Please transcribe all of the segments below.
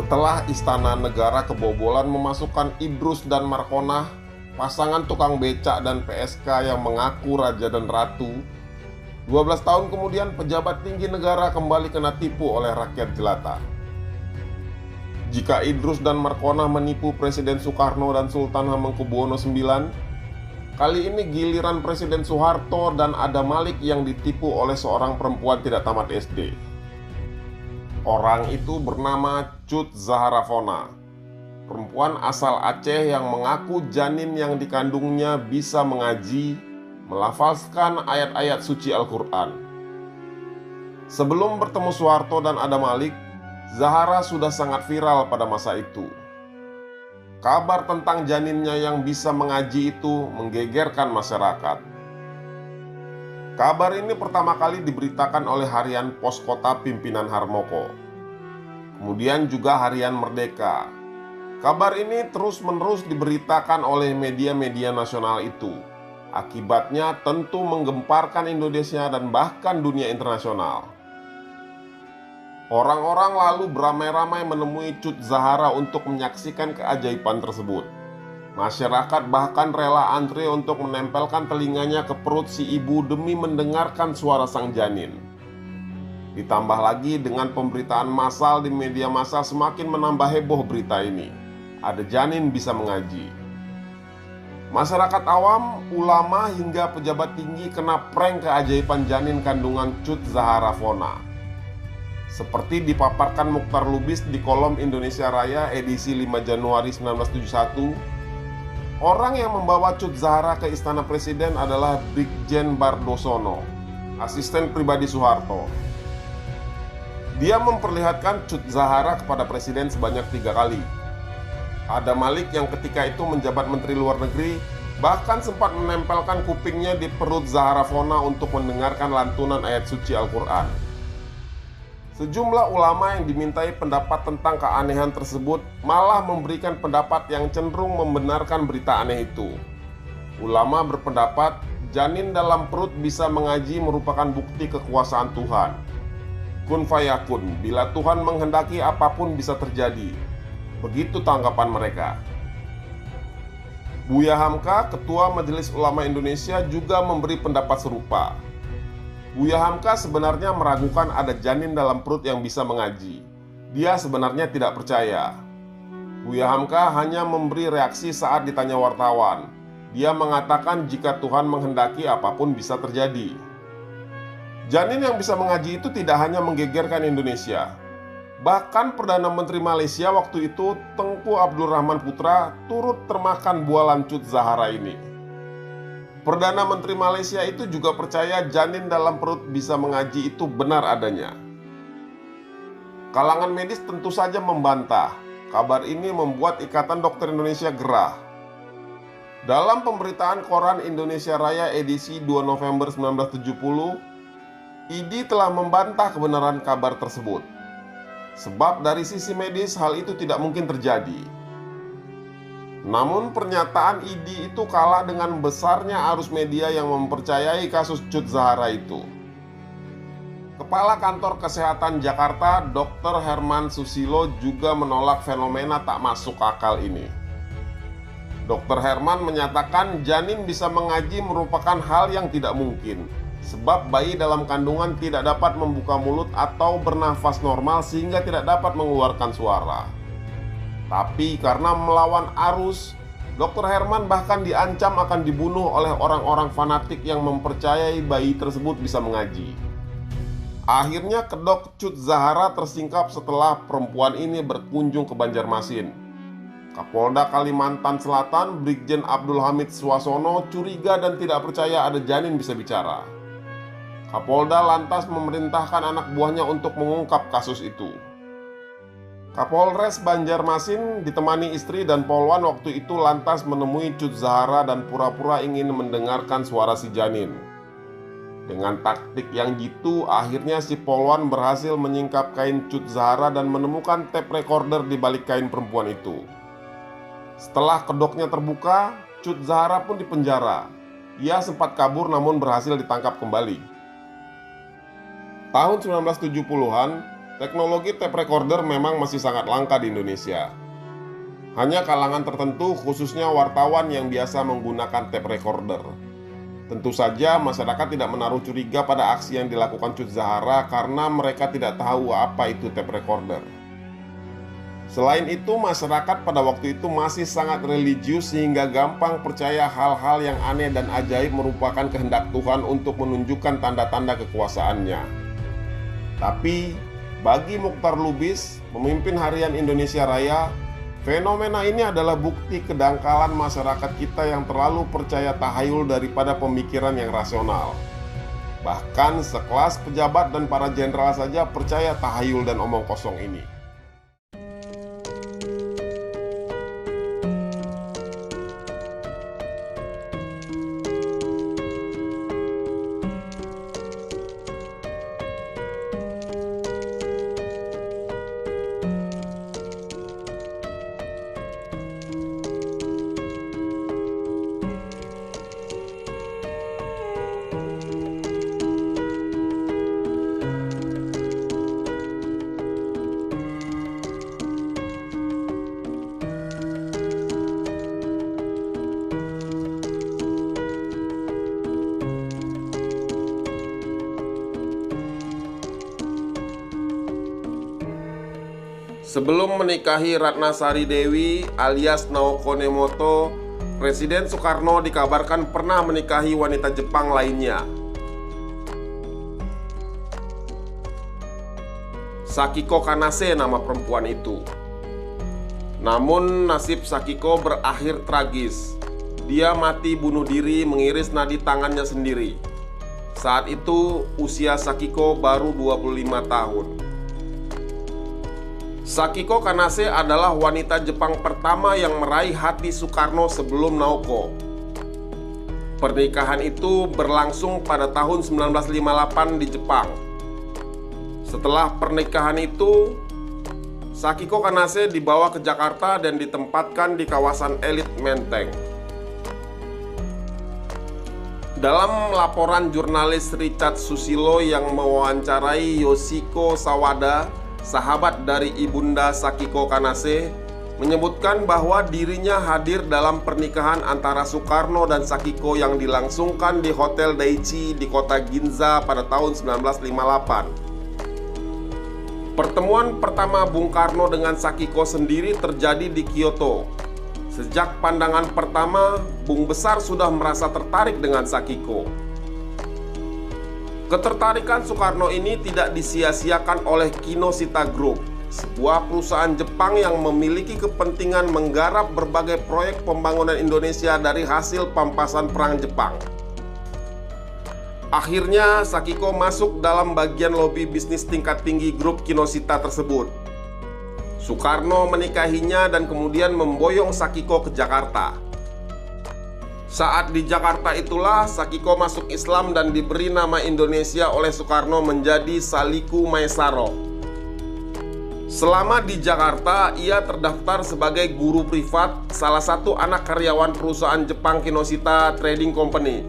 Setelah Istana Negara kebobolan memasukkan Idrus dan Markonah, pasangan tukang becak dan PSK yang mengaku raja dan ratu, 12 tahun kemudian pejabat tinggi negara kembali kena tipu oleh rakyat jelata. Jika Idrus dan Markonah menipu Presiden Soekarno dan Sultan Hamengkubuwono IX, kali ini giliran Presiden Soeharto dan Adam Malik yang ditipu oleh seorang perempuan tidak tamat SD. Orang itu bernama Cut Zahara Fona, perempuan asal Aceh yang mengaku janin yang dikandungnya bisa mengaji, melafazkan ayat-ayat suci Al-Quran. Sebelum bertemu Soeharto dan Adam Malik, Zahara sudah sangat viral pada masa itu. Kabar tentang janinnya yang bisa mengaji itu menggegerkan masyarakat. Kabar ini pertama kali diberitakan oleh harian Pos Kota pimpinan Harmoko, kemudian juga harian Merdeka. Kabar ini terus-menerus diberitakan oleh media-media nasional itu. Akibatnya tentu menggemparkan Indonesia dan bahkan dunia internasional. Orang-orang lalu beramai-ramai menemui Cut Zahara untuk menyaksikan keajaiban tersebut. Masyarakat bahkan rela antre untuk menempelkan telinganya ke perut si ibu demi mendengarkan suara sang janin. Ditambah lagi dengan pemberitaan massal di media massa semakin menambah heboh berita ini. Ada janin bisa mengaji. Masyarakat awam, ulama hingga pejabat tinggi kena prank keajaiban janin kandungan Cut Zahara Fona. Seperti dipaparkan Mukhtar Lubis di kolom Indonesia Raya edisi 5 Januari 1971, orang yang membawa Cut Zahara ke Istana Presiden adalah Brigjen Bardosono, asisten pribadi Soeharto. Dia memperlihatkan Cut Zahara kepada Presiden sebanyak 3 kali. Adam Malik yang ketika itu menjabat Menteri Luar Negeri bahkan sempat menempelkan kupingnya di perut Zahara Fona untuk mendengarkan lantunan ayat suci Al-Quran. Sejumlah ulama yang dimintai pendapat tentang keanehan tersebut malah memberikan pendapat yang cenderung membenarkan berita aneh itu. Ulama berpendapat janin dalam perut bisa mengaji merupakan bukti kekuasaan Tuhan. Kun fayakun, bila Tuhan menghendaki apapun bisa terjadi. Begitu tanggapan mereka. Buya Hamka, Ketua Majelis Ulama Indonesia, juga memberi pendapat serupa. Buya Hamka sebenarnya meragukan ada janin dalam perut yang bisa mengaji. Dia sebenarnya tidak percaya. Buya Hamka hanya memberi reaksi saat ditanya wartawan. Dia mengatakan jika Tuhan menghendaki apapun bisa terjadi. Janin yang bisa mengaji itu tidak hanya menggegerkan Indonesia. Bahkan Perdana Menteri Malaysia waktu itu, Tengku Abdul Rahman Putra, turut termakan bualan Cut Zahara ini. Perdana Menteri Malaysia itu juga percaya janin dalam perut bisa mengaji itu benar adanya. Kalangan medis tentu saja membantah. Kabar ini membuat Ikatan Dokter Indonesia gerah. Dalam pemberitaan koran Indonesia Raya edisi 2 November 1970, ID telah membantah kebenaran kabar tersebut. Sebab dari sisi medis hal itu tidak mungkin terjadi. Namun pernyataan ID itu kalah dengan besarnya arus media yang mempercayai kasus Cut Zahara itu. Kepala Kantor Kesehatan Jakarta, Dr. Herman Susilo, juga menolak fenomena tak masuk akal ini. Dr. Herman menyatakan janin bisa mengaji merupakan hal yang tidak mungkin, sebab bayi dalam kandungan tidak dapat membuka mulut atau bernafas normal sehingga tidak dapat mengeluarkan suara. Tapi karena melawan arus, Dr. Herman bahkan diancam akan dibunuh oleh orang-orang fanatik yang mempercayai bayi tersebut bisa mengaji. Akhirnya kedok Cut Zahara tersingkap setelah perempuan ini berkunjung ke Banjarmasin. Kapolda Kalimantan Selatan, Brigjen Abdul Hamid Swasono, curiga dan tidak percaya ada janin bisa bicara. Kapolda lantas memerintahkan anak buahnya untuk mengungkap kasus itu. Kapolres Banjarmasin ditemani istri dan polwan waktu itu lantas menemui Cut Zahara dan pura-pura ingin mendengarkan suara si janin. Dengan taktik yang jitu, akhirnya si polwan berhasil menyingkap kain Cut Zahara dan menemukan tape recorder di balik kain perempuan itu. Setelah kedoknya terbuka, Cut Zahara pun dipenjara. Ia sempat kabur namun berhasil ditangkap kembali. Tahun 1970-an, Teknologi tape recorder memang masih sangat langka di Indonesia. Hanya kalangan tertentu, khususnya wartawan yang biasa menggunakan tape recorder. Tentu saja masyarakat tidak menaruh curiga pada aksi yang dilakukan Cut Zahara karena mereka tidak tahu apa itu tape recorder. Selain itu, masyarakat pada waktu itu masih sangat religius sehingga gampang percaya hal-hal yang aneh dan ajaib merupakan kehendak Tuhan untuk menunjukkan tanda-tanda kekuasaannya. Tapi bagi Muchtar Lubis, pemimpin harian Indonesia Raya, fenomena ini adalah bukti kedangkalan masyarakat kita yang terlalu percaya tahayul daripada pemikiran yang rasional. Bahkan sekelas pejabat dan para jenderal saja percaya tahayul dan omong kosong ini. Sebelum menikahi Ratna Sari Dewi alias Naoko Nemoto, Presiden Soekarno dikabarkan pernah menikahi wanita Jepang lainnya. Sakiko Kanase nama perempuan itu. Namun nasib Sakiko berakhir tragis. Dia mati bunuh diri mengiris nadi tangannya sendiri. Saat itu usia Sakiko baru 25 tahun. Sakiko Kanase adalah wanita Jepang pertama yang meraih hati Soekarno sebelum Naoko. Pernikahan itu berlangsung pada tahun 1958 di Jepang. Setelah pernikahan itu, Sakiko Kanase dibawa ke Jakarta dan ditempatkan di kawasan elit Menteng. Dalam laporan jurnalis Richard Susilo yang mewawancarai Yoshiko Sawada, sahabat dari ibunda Sakiko Kanase, menyebutkan bahwa dirinya hadir dalam pernikahan antara Soekarno dan Sakiko yang dilangsungkan di Hotel Daichi di kota Ginza pada tahun 1958. Pertemuan pertama Bung Karno dengan Sakiko sendiri terjadi di Kyoto. Sejak pandangan pertama, Bung Besar sudah merasa tertarik dengan Sakiko. Ketertarikan Soekarno ini tidak disia-siakan oleh Kinoshita Group, sebuah perusahaan Jepang yang memiliki kepentingan menggarap berbagai proyek pembangunan Indonesia dari hasil pampasan perang Jepang. Akhirnya Sakiko masuk dalam bagian lobi bisnis tingkat tinggi grup Kinoshita tersebut. Soekarno menikahinya dan kemudian memboyong Sakiko ke Jakarta. Saat di Jakarta itulah Sakiko masuk Islam dan diberi nama Indonesia oleh Soekarno menjadi Saliku Maesaro. Selama di Jakarta, ia terdaftar sebagai guru privat salah satu anak karyawan perusahaan Jepang Kinoshita Trading Company.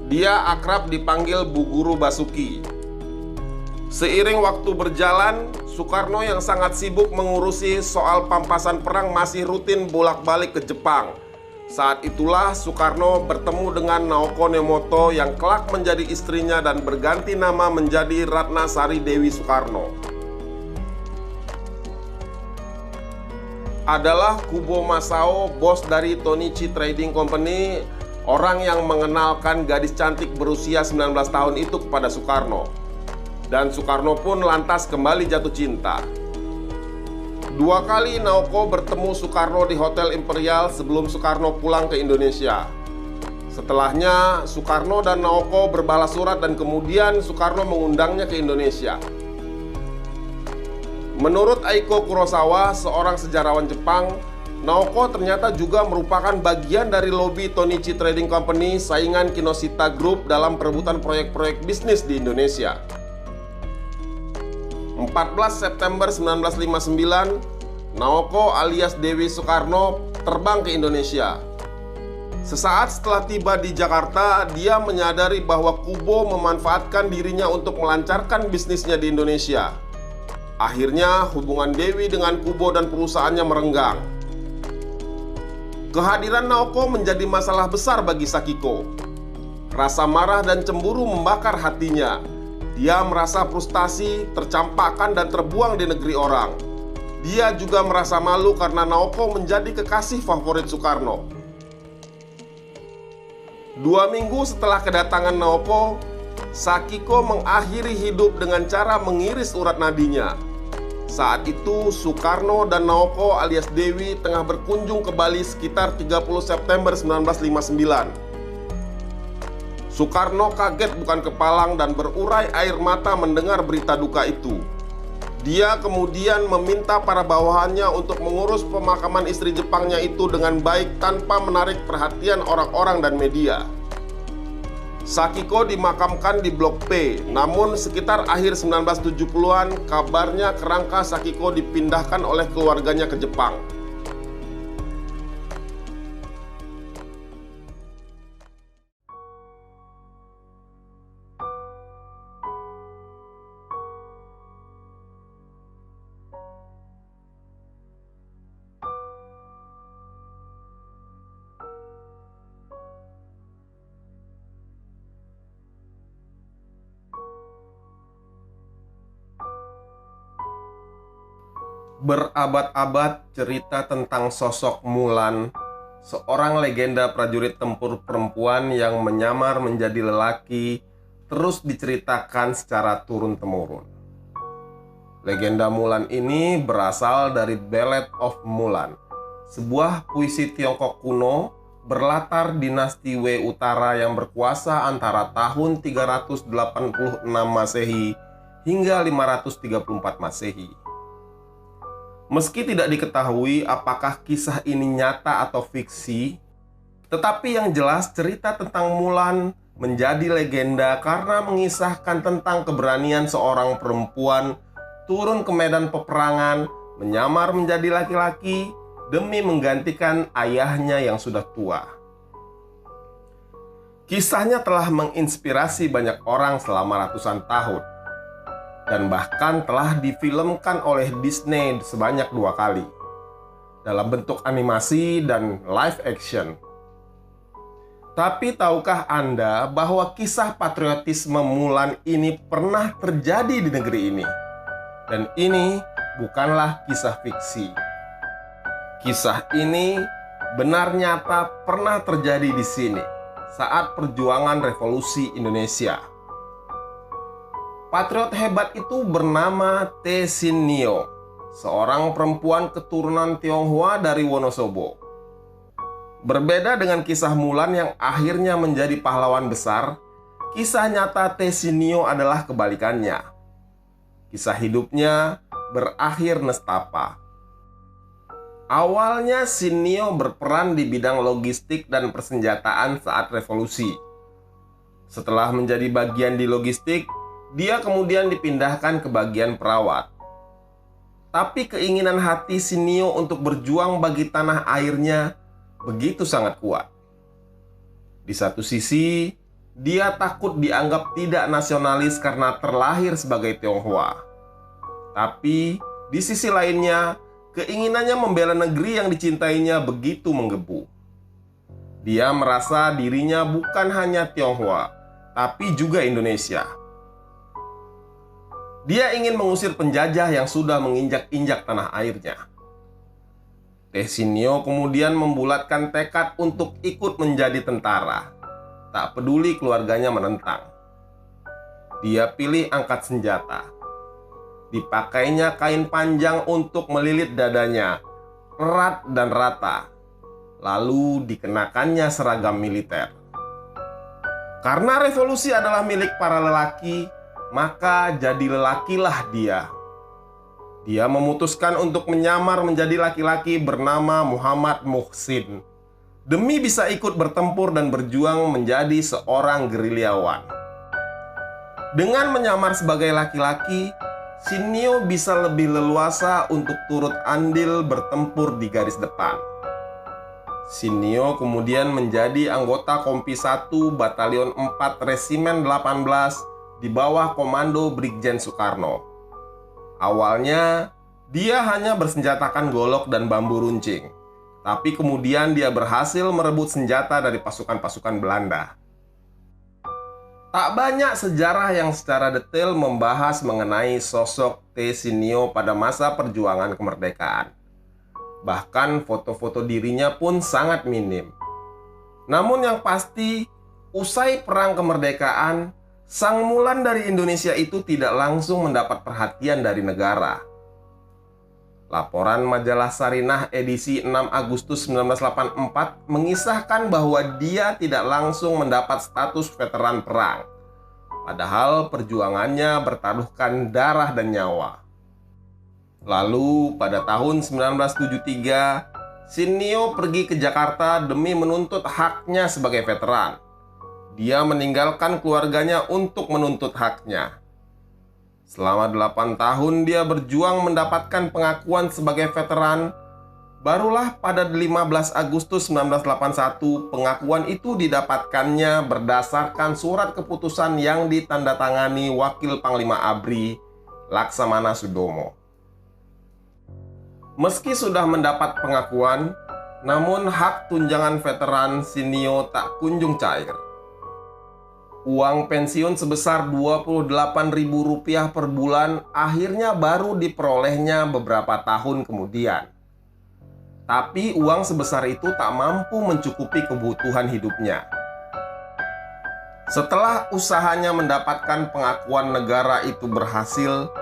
Dia akrab dipanggil Bu Guru Basuki. Seiring waktu berjalan, Soekarno yang sangat sibuk mengurusi soal pampasan perang masih rutin bolak-balik ke Jepang. Saat itulah Soekarno bertemu dengan Naoko Nemoto yang kelak menjadi istrinya dan berganti nama menjadi Ratna Sari Dewi Soekarno. Adalah Kubo Masao, bos dari Tonichi Trading Company, orang yang mengenalkan gadis cantik berusia 19 tahun itu kepada Soekarno. Dan Soekarno pun lantas kembali jatuh cinta. 2 kali Naoko bertemu Soekarno di Hotel Imperial sebelum Soekarno pulang ke Indonesia. Setelahnya, Soekarno dan Naoko berbalas surat dan kemudian Soekarno mengundangnya ke Indonesia. Menurut Aiko Kurosawa, seorang sejarawan Jepang, Naoko ternyata juga merupakan bagian dari lobi Tonichi Trading Company, saingan Kinoshita Group dalam perebutan proyek-proyek bisnis di Indonesia. 14 September 1959, Naoko alias Dewi Soekarno terbang ke Indonesia. Sesaat setelah tiba di Jakarta, dia menyadari bahwa Kubo memanfaatkan dirinya untuk melancarkan bisnisnya di Indonesia. Akhirnya hubungan Dewi dengan Kubo dan perusahaannya merenggang. Kehadiran Naoko menjadi masalah besar bagi Sakiko. Rasa marah dan cemburu membakar hatinya. Dia merasa frustasi, tercampakkan dan terbuang di negeri orang. Dia juga merasa malu karena Naoko menjadi kekasih favorit Soekarno. 2 minggu setelah kedatangan Naoko, Sakiko mengakhiri hidup dengan cara mengiris urat nadinya. Saat itu Soekarno dan Naoko alias Dewi tengah berkunjung ke Bali sekitar 30 September 1959. Soekarno kaget bukan kepalang dan berurai air mata mendengar berita duka itu. Dia kemudian meminta para bawahannya untuk mengurus pemakaman istri Jepangnya itu dengan baik tanpa menarik perhatian orang-orang dan media. Sakiko dimakamkan di Blok P, namun sekitar akhir 1970-an kabarnya kerangka Sakiko dipindahkan oleh keluarganya ke Jepang. Berabad-abad cerita tentang sosok Mulan, seorang legenda prajurit tempur perempuan yang menyamar menjadi lelaki, terus diceritakan secara turun-temurun. Legenda Mulan ini berasal dari Ballad of Mulan, sebuah puisi Tiongkok kuno berlatar dinasti Wei Utara yang berkuasa antara tahun 386 Masehi hingga 534 Masehi. Meski tidak diketahui apakah kisah ini nyata atau fiksi, tetapi yang jelas cerita tentang Mulan menjadi legenda karena mengisahkan tentang keberanian seorang perempuan turun ke medan peperangan, menyamar menjadi laki-laki demi menggantikan ayahnya yang sudah tua. Kisahnya telah menginspirasi banyak orang selama ratusan tahun, dan bahkan telah difilmkan oleh Disney sebanyak 2 kali dalam bentuk animasi dan live action. Tapi tahukah Anda bahwa kisah patriotisme Mulan ini pernah terjadi di negeri ini? Dan ini bukanlah kisah fiksi. Kisah ini benar nyata pernah terjadi di sini saat perjuangan revolusi Indonesia. Patriot hebat itu bernama Te Sin Nio, seorang perempuan keturunan Tionghoa dari Wonosobo. Berbeda dengan kisah Mulan yang akhirnya menjadi pahlawan besar, kisah nyata Te Sin Nio adalah kebalikannya. Kisah hidupnya berakhir nestapa. Awalnya Sin Nio berperan di bidang logistik dan persenjataan saat revolusi. Setelah menjadi bagian di logistik, dia kemudian dipindahkan ke bagian perawat. Tapi keinginan hati Sin Nio untuk berjuang bagi tanah airnya begitu sangat kuat. Di satu sisi, dia takut dianggap tidak nasionalis karena terlahir sebagai Tionghoa. Tapi di sisi lainnya, keinginannya membela negeri yang dicintainya begitu menggebu. Dia merasa dirinya bukan hanya Tionghoa, tapi juga Indonesia. Dia ingin mengusir penjajah yang sudah menginjak-injak tanah airnya. Te Sin Nio kemudian membulatkan tekad untuk ikut menjadi tentara, tak peduli keluarganya menentang. Dia pilih angkat senjata. Dipakainya kain panjang untuk melilit dadanya, erat dan rata. Lalu dikenakannya seragam militer. Karena revolusi adalah milik para lelaki, maka jadi lelakilah dia. Dia memutuskan untuk menyamar menjadi laki-laki bernama Muhammad Muhsin demi bisa ikut bertempur dan berjuang menjadi seorang gerilyawan. Dengan menyamar sebagai laki-laki, Sin Nio bisa lebih leluasa untuk turut andil bertempur di garis depan. Sin Nio kemudian menjadi anggota Kompi 1 Batalion 4 Resimen 18 di bawah komando Brigjen Soekarno. Awalnya, dia hanya bersenjatakan golok dan bambu runcing, tapi kemudian dia berhasil merebut senjata dari pasukan-pasukan Belanda. Tak banyak sejarah yang secara detail membahas mengenai sosok T. Sinio pada masa perjuangan kemerdekaan. Bahkan foto-foto dirinya pun sangat minim. Namun yang pasti, usai perang kemerdekaan, Sang Mulan dari Indonesia itu tidak langsung mendapat perhatian dari negara. Laporan majalah Sarinah edisi 6 Agustus 1984 mengisahkan bahwa dia tidak langsung mendapat status veteran perang. Padahal perjuangannya bertaruhkan darah dan nyawa. Lalu pada tahun 1973, Sinio pergi ke Jakarta demi menuntut haknya sebagai veteran. Dia meninggalkan keluarganya untuk menuntut haknya. Selama 8 tahun dia berjuang mendapatkan pengakuan sebagai veteran. Barulah pada 15 Agustus 1981 pengakuan itu didapatkannya berdasarkan surat keputusan yang ditandatangani Wakil Panglima ABRI Laksamana Sudomo. Meski sudah mendapat pengakuan, namun hak tunjangan veteran Sinio tak kunjung cair. Uang pensiun sebesar Rp28.000 per bulan akhirnya baru diperolehnya beberapa tahun kemudian. Tapi uang sebesar itu tak mampu mencukupi kebutuhan hidupnya. Setelah usahanya mendapatkan pengakuan negara itu berhasil,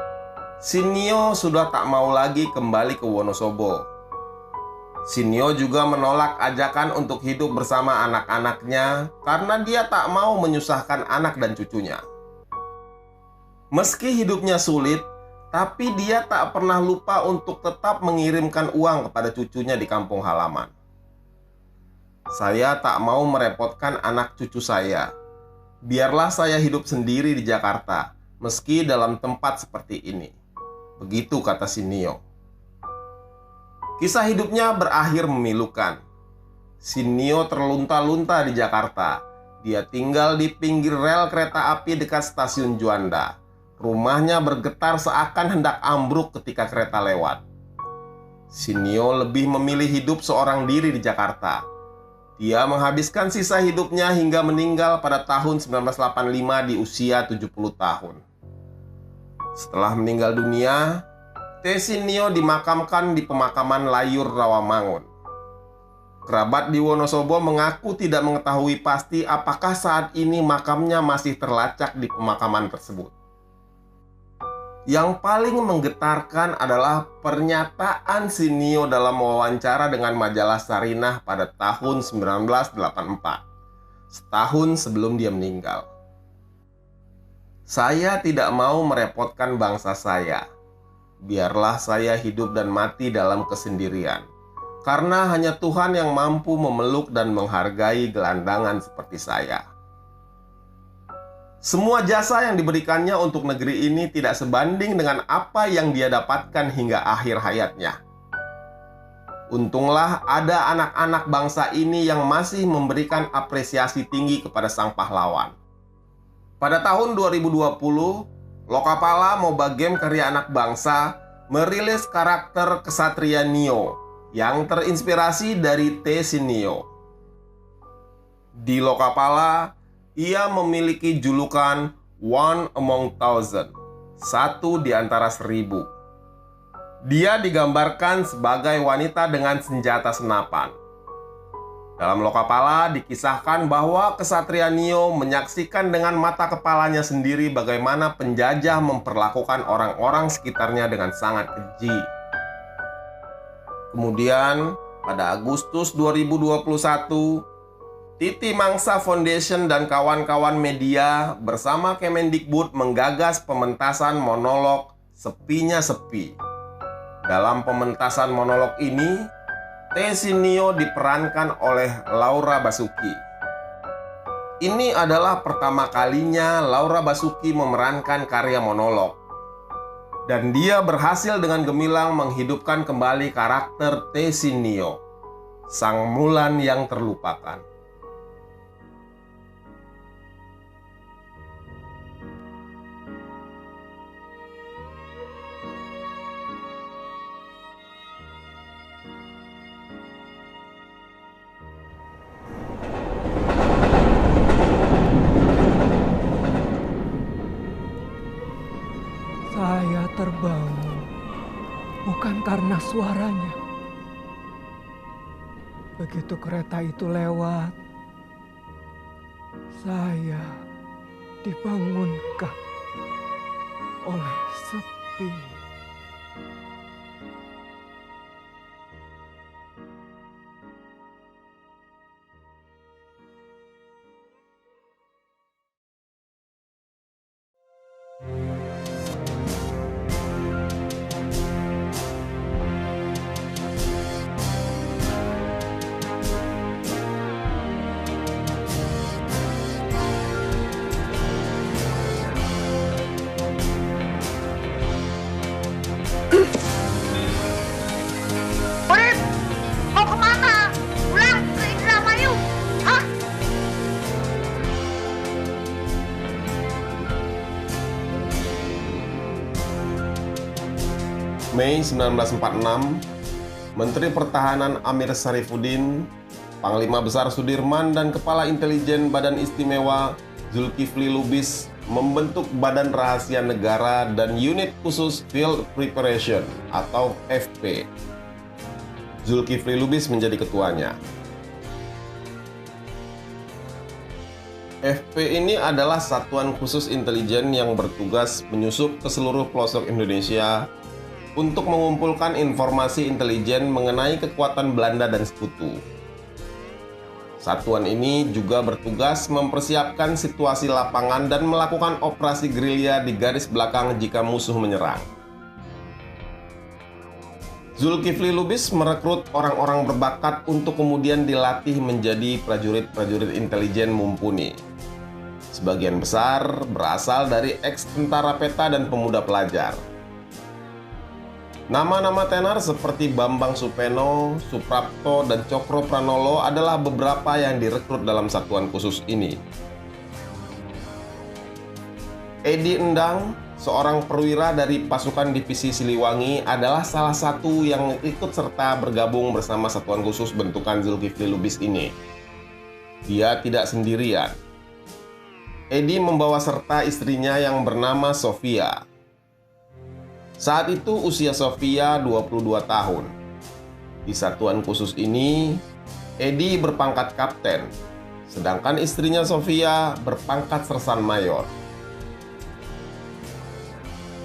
Sinio sudah tak mau lagi kembali ke Wonosobo. Sinio juga menolak ajakan untuk hidup bersama anak-anaknya karena dia tak mau menyusahkan anak dan cucunya. Meski hidupnya sulit, tapi dia tak pernah lupa untuk tetap mengirimkan uang kepada cucunya di kampung halaman. Saya tak mau merepotkan anak cucu saya. Biarlah saya hidup sendiri di Jakarta, meski dalam tempat seperti ini. Begitu kata Sinio. Kisah hidupnya berakhir memilukan. Sinio terlunta-lunta di Jakarta. Dia tinggal di pinggir rel kereta api dekat stasiun Juanda. Rumahnya bergetar seakan hendak ambruk ketika kereta lewat. Sinio lebih memilih hidup seorang diri di Jakarta. Dia menghabiskan sisa hidupnya hingga meninggal pada tahun 1985 di usia 70 tahun. Setelah meninggal dunia, T. Sinio dimakamkan di pemakaman Layur Rawamangun. Kerabat di Wonosobo mengaku tidak mengetahui pasti apakah saat ini makamnya masih terlacak di pemakaman tersebut. Yang paling menggetarkan adalah pernyataan Sinio dalam wawancara dengan majalah Sarinah pada tahun 1984, setahun sebelum dia meninggal. Saya tidak mau merepotkan bangsa saya. Biarlah saya hidup dan mati dalam kesendirian, karena hanya Tuhan yang mampu memeluk dan menghargai gelandangan seperti saya. Semua jasa yang diberikannya untuk negeri ini tidak sebanding dengan apa yang dia dapatkan hingga akhir hayatnya. Untunglah ada anak-anak bangsa ini yang masih memberikan apresiasi tinggi kepada sang pahlawan. Pada tahun 2020, Lokapala Moba Game karya anak bangsa merilis karakter Ksatria Nio yang terinspirasi dari T. Sinio. Di Lokapala, ia memiliki julukan One Among Thousand, satu di antara 1000. Dia digambarkan sebagai wanita dengan senjata senapan. Dalam Lokapala dikisahkan bahwa Ksatria Nio menyaksikan dengan mata kepalanya sendiri bagaimana penjajah memperlakukan orang-orang sekitarnya dengan sangat keji. Kemudian, pada Agustus 2021, Titi Mangsa Foundation dan kawan-kawan media bersama Kemendikbud menggagas pementasan monolog Sepinya Sepi. Dalam pementasan monolog ini, T. Sinio diperankan oleh Laura Basuki. Ini adalah pertama kalinya Laura Basuki memerankan karya monolog. Dan dia berhasil dengan gemilang menghidupkan kembali karakter T. Sinio, sang Mulan yang terlupakan. karena suaranya. Begitu kereta itu lewat, saya dibangunkan oleh sepi. Urip, mau kemana? Pulang ke Indramayu? Hah? Mei 1946, Menteri Pertahanan Amir Syarifuddin, Panglima Besar Sudirman, dan Kepala Intelijen Badan Istimewa Zulkifli Lubis membentuk Badan Rahasia Negara dan Unit Khusus Field Preparation atau FP. Zulkifli Lubis menjadi ketuanya. FP ini adalah satuan khusus intelijen yang bertugas menyusup ke seluruh pelosok Indonesia untuk mengumpulkan informasi intelijen mengenai kekuatan Belanda dan sekutu. Satuan ini juga bertugas mempersiapkan situasi lapangan dan melakukan operasi gerilya di garis belakang jika musuh menyerang. Zulkifli Lubis merekrut orang-orang berbakat untuk kemudian dilatih menjadi prajurit-prajurit intelijen mumpuni. Sebagian besar berasal dari eks-tentara peta dan pemuda pelajar. Nama-nama tenar seperti Bambang Supeno, Suprapto, dan Cokro Pranolo adalah beberapa yang direkrut dalam satuan khusus ini. Edi Endang, seorang perwira dari pasukan divisi Siliwangi, adalah salah satu yang ikut serta bergabung bersama satuan khusus bentukan Zulkifli Lubis ini. Dia tidak sendirian. Edi membawa serta istrinya yang bernama Sofia. Saat itu usia Sofia 22 tahun. Di satuan khusus ini, Edi berpangkat kapten, sedangkan istrinya Sofia berpangkat sersan mayor.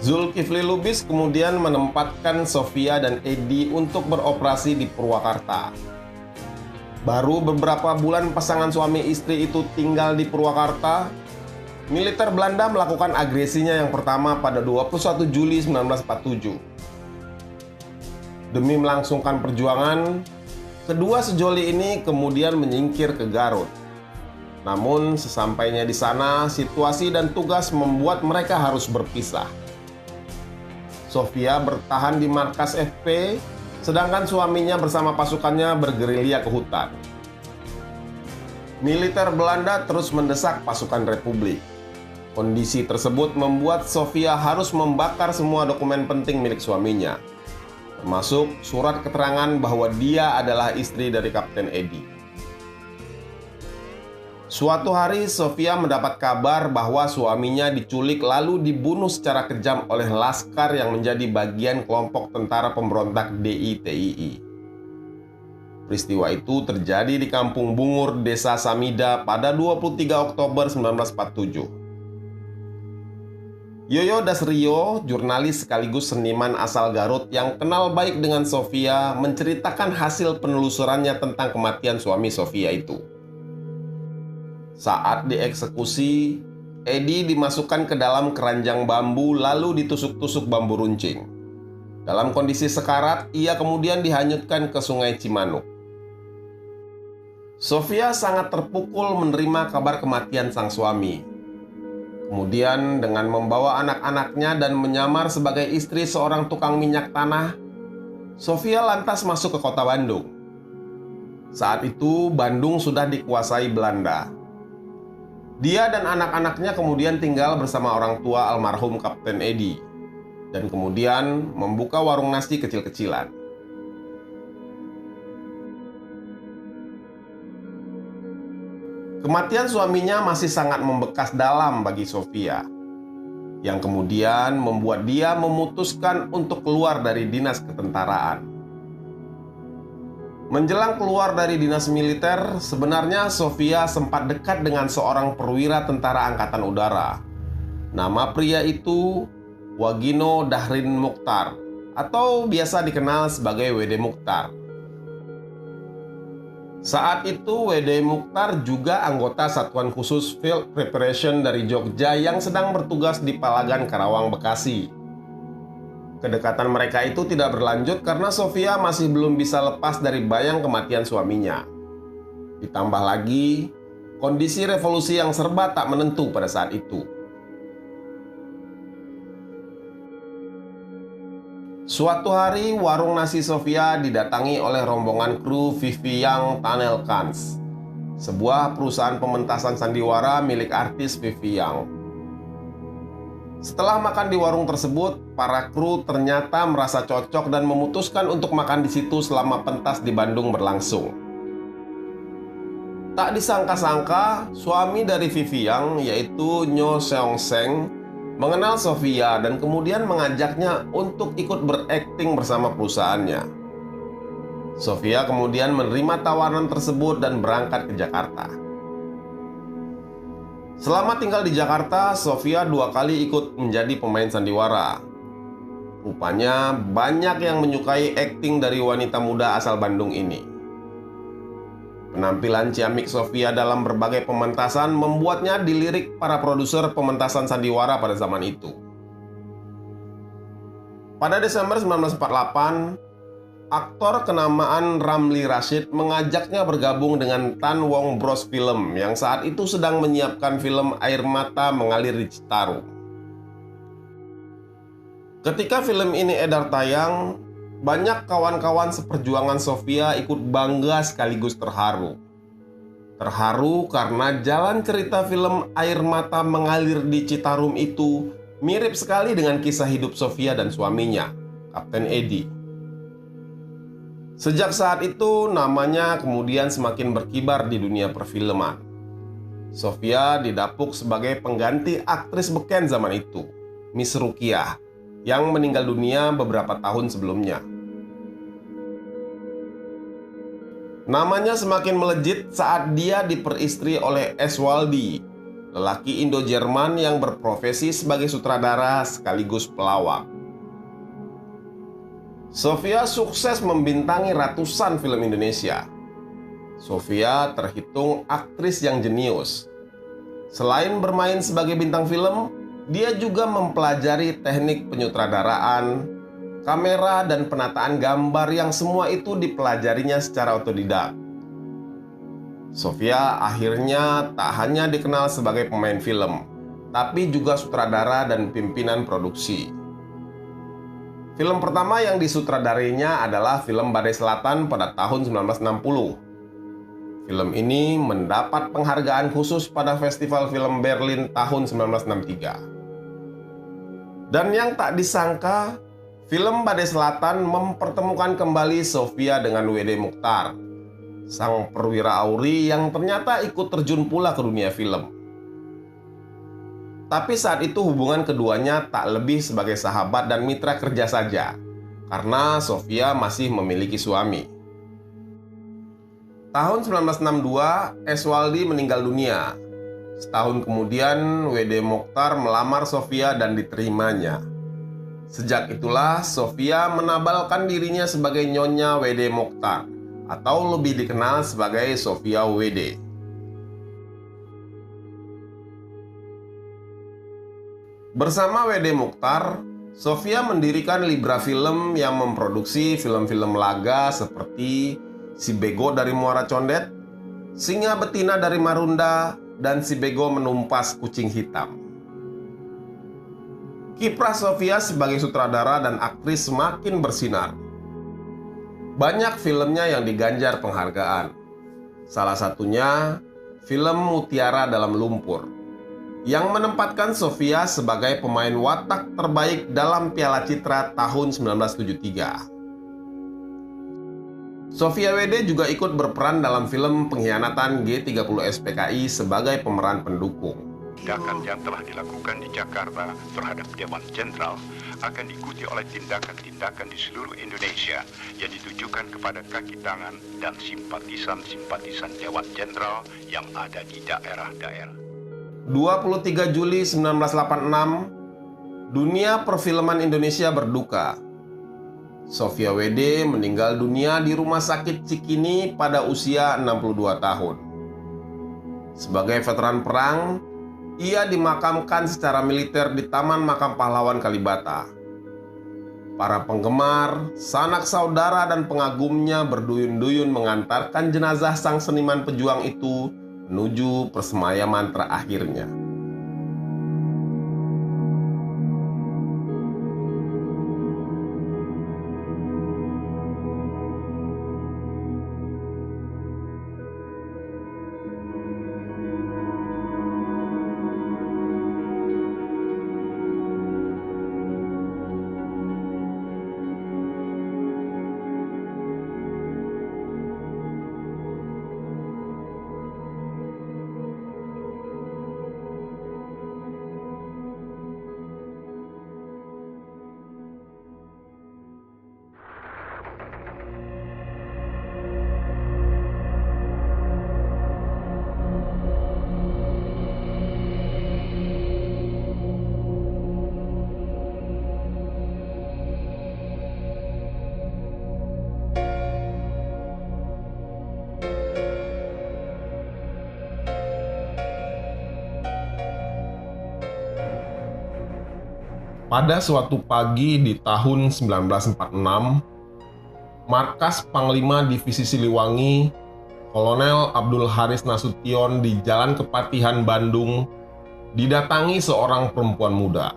Zulkifli Lubis kemudian menempatkan Sofia dan Edi untuk beroperasi di Purwakarta. Baru beberapa bulan pasangan suami istri itu tinggal di Purwakarta, militer Belanda melakukan agresinya yang pertama pada 21 Juli 1947. Demi melangsungkan perjuangan, kedua sejoli ini kemudian menyingkir ke Garut. Namun sesampainya di sana, situasi dan tugas membuat mereka harus berpisah. Sofia bertahan di markas FP, sedangkan suaminya bersama pasukannya bergerilya ke hutan. Militer Belanda terus mendesak pasukan Republik. Kondisi tersebut membuat Sofia harus membakar semua dokumen penting milik suaminya, termasuk surat keterangan bahwa dia adalah istri dari Kapten Edi. Suatu hari, Sofia mendapat kabar bahwa suaminya diculik lalu dibunuh secara kejam oleh laskar yang menjadi bagian kelompok tentara pemberontak DITII. Peristiwa itu terjadi di Kampung Bungur, Desa Samida pada 23 Oktober 1947. Yoyo Dasrio, jurnalis sekaligus seniman asal Garut yang kenal baik dengan Sofia, menceritakan hasil penelusurannya tentang kematian suami Sofia itu. Saat dieksekusi, Edi dimasukkan ke dalam keranjang bambu lalu ditusuk-tusuk bambu runcing. Dalam kondisi sekarat, ia kemudian dihanyutkan ke Sungai Cimanuk. Sofia sangat terpukul menerima kabar kematian sang suami. Kemudian dengan membawa anak-anaknya dan menyamar sebagai istri seorang tukang minyak tanah, Sofia lantas masuk ke kota Bandung. Saat itu Bandung sudah dikuasai Belanda. Dia dan anak-anaknya kemudian tinggal bersama orang tua almarhum Kapten Edi, dan kemudian membuka warung nasi kecil-kecilan. Kematian suaminya masih sangat membekas dalam bagi Sofia. yang kemudian membuat dia memutuskan untuk keluar dari dinas ketentaraan. Menjelang keluar dari dinas militer, sebenarnya Sofia sempat dekat dengan seorang perwira tentara angkatan udara. Nama pria itu Wagino Dahrin Mukhtar, atau biasa dikenal sebagai WD Mukhtar. Saat itu WD Mukhtar juga anggota Satuan Khusus Field Preparation dari Jogja yang sedang bertugas di Palagan, Karawang, Bekasi. Kedekatan mereka itu tidak berlanjut karena Sofia masih belum bisa lepas dari bayang kematian suaminya. Ditambah lagi, kondisi revolusi yang serba tak menentu pada saat itu. Suatu hari, warung nasi Sofia didatangi oleh rombongan kru Vivi Young Tunnel Cans, sebuah perusahaan pementasan sandiwara milik artis Vivi Young. Setelah makan di warung tersebut, para kru ternyata merasa cocok dan memutuskan untuk makan di situ selama pentas di Bandung berlangsung. Tak disangka-sangka, suami dari Vivi Young, yaitu Nyo Seong Seng, mengenal Sofia dan kemudian mengajaknya untuk ikut berakting bersama perusahaannya. Sofia kemudian menerima tawaran tersebut dan berangkat ke Jakarta. Selama tinggal di Jakarta, Sofia 2 kali ikut menjadi pemain sandiwara. Rupanya banyak yang menyukai akting dari wanita muda asal Bandung ini. Penampilan ciamik Sofia dalam berbagai pementasan membuatnya dilirik para produser pementasan sandiwara pada zaman itu. Pada Desember 1948, aktor kenamaan Ramli Rashid mengajaknya bergabung dengan Tan Wong Bros Film yang saat itu sedang menyiapkan film Air Mata Mengalir di Citarum. Ketika film ini edar tayang, banyak kawan-kawan seperjuangan Sofia ikut bangga sekaligus terharu. Terharu karena jalan cerita film Air Mata Mengalir di Citarum itu mirip sekali dengan kisah hidup Sofia dan suaminya, Kapten Edi. Sejak saat itu, namanya kemudian semakin berkibar di dunia perfilman. Sofia didapuk sebagai pengganti aktris beken zaman itu, Miss Rukiah, yang meninggal dunia beberapa tahun sebelumnya. Namanya semakin melejit saat dia diperistri oleh Eswaldi, lelaki Indo-Jerman yang berprofesi sebagai sutradara sekaligus pelawak. Sofia sukses membintangi ratusan film Indonesia. Sofia terhitung aktris yang jenius. Selain bermain sebagai bintang film, dia juga mempelajari teknik penyutradaraan, kamera, dan penataan gambar yang semua itu dipelajarinya secara otodidak. Sofia akhirnya tak hanya dikenal sebagai pemain film, tapi juga sutradara dan pimpinan produksi. Film pertama yang disutradarinya adalah film Badai Selatan pada tahun 1960. Film ini mendapat penghargaan khusus pada Festival Film Berlin tahun 1963. Dan yang tak disangka, film Badai Selatan mempertemukan kembali Sofia dengan WD Mukhtar, sang perwira Auri yang ternyata ikut terjun pula ke dunia film. Tapi saat itu hubungan keduanya tak lebih sebagai sahabat dan mitra kerja saja, karena Sofia masih memiliki suami. Tahun 1962, Eswaldi meninggal dunia. Setahun kemudian, WD Mukhtar melamar Sofia dan diterimanya. Sejak itulah, Sofia menabalkan dirinya sebagai Nyonya WD Mukhtar, atau lebih dikenal sebagai Sofia WD. Bersama WD Mukhtar, Sofia mendirikan Libra Film yang memproduksi film-film laga seperti Si Bego dari Muara Condet, Singa Betina dari Marunda, dan Si Bego Menumpas Kucing Hitam. Kiprah Sofia sebagai sutradara dan aktris semakin bersinar. Banyak filmnya yang diganjar penghargaan. Salah satunya film Mutiara Dalam Lumpur, yang menempatkan Sofia sebagai pemain watak terbaik dalam Piala Citra tahun 1973. Sofia WD juga ikut berperan dalam film Pengkhianatan G30 SPKI sebagai pemeran pendukung. tindakan yang telah dilakukan di Jakarta terhadap Dewan Jenderal akan diikuti oleh tindakan-tindakan di seluruh Indonesia yang ditujukan kepada kaki tangan dan simpatisan-simpatisan Dewan Jenderal yang ada di daerah-daerah. 23 Juli 1986, dunia perfilman Indonesia berduka. Sofia Wede meninggal dunia di Rumah Sakit Cikini pada usia 62 tahun. Sebagai veteran perang, ia dimakamkan secara militer di Taman Makam Pahlawan Kalibata. Para penggemar, sanak saudara dan pengagumnya berduyun-duyun mengantarkan jenazah sang seniman pejuang itu menuju persemayaman terakhirnya. Pada suatu pagi di tahun 1946, markas Panglima Divisi Siliwangi, Kolonel Abdul Haris Nasution di Jalan Kepatihan, Bandung, didatangi seorang perempuan muda.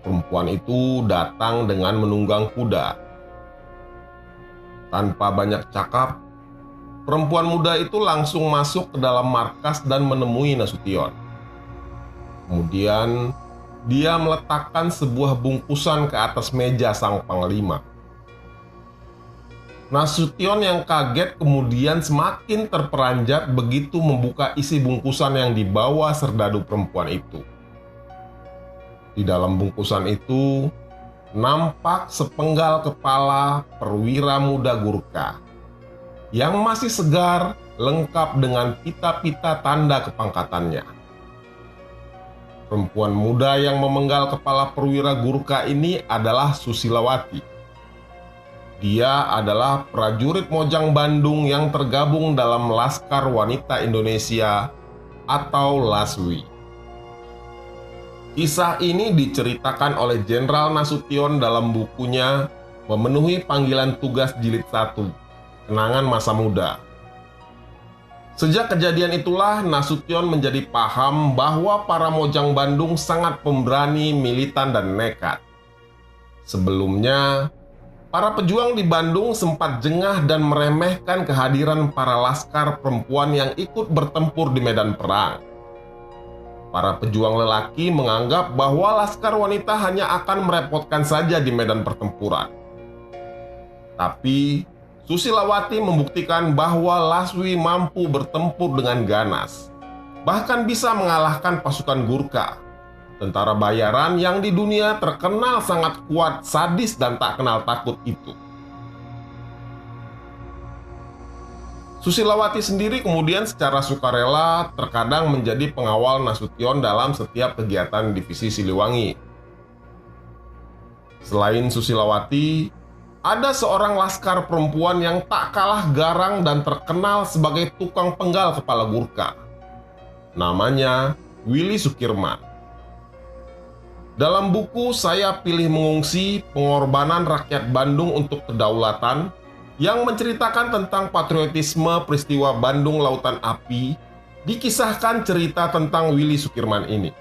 Perempuan itu datang dengan menunggang kuda. Tanpa banyak cakap, perempuan muda itu langsung masuk ke dalam markas dan menemui Nasution. Kemudian, dia meletakkan sebuah bungkusan ke atas meja sang panglima. Nasution yang kaget kemudian semakin terperanjat begitu membuka isi bungkusan yang dibawa serdadu perempuan itu. Di dalam bungkusan itu, nampak sepenggal kepala perwira muda Gurkha yang masih segar, lengkap dengan pita-pita tanda kepangkatannya. Perempuan muda yang memenggal kepala perwira Gurkha ini adalah Susilawati. Dia adalah prajurit Mojang Bandung yang tergabung dalam Laskar Wanita Indonesia atau LASWI. Kisah ini diceritakan oleh Jenderal Nasution dalam bukunya Memenuhi Panggilan Tugas Jilid 1, Kenangan Masa Muda. Sejak kejadian itulah Nasution menjadi paham bahwa para Mojang Bandung sangat pemberani, militan, dan nekat. Sebelumnya, para pejuang di Bandung sempat jengah dan meremehkan kehadiran para laskar perempuan yang ikut bertempur di medan perang. Para pejuang lelaki menganggap bahwa laskar wanita hanya akan merepotkan saja di medan pertempuran. Tapi, Susilawati membuktikan bahwa LASWI mampu bertempur dengan ganas, bahkan bisa mengalahkan pasukan Gurkha, tentara bayaran yang di dunia terkenal sangat kuat, sadis, dan tak kenal takut itu. Susilawati sendiri kemudian secara sukarela terkadang menjadi pengawal Nasution dalam setiap kegiatan divisi Siliwangi. Selain Susilawati, ada seorang laskar perempuan yang tak kalah garang dan terkenal sebagai tukang penggal kepala Gurkha. Namanya Willy Sukirman. Dalam buku Saya Pilih Mengungsi, Pengorbanan Rakyat Bandung untuk Kedaulatan, yang menceritakan tentang patriotisme peristiwa Bandung Lautan Api, dikisahkan cerita tentang Willy Sukirman ini.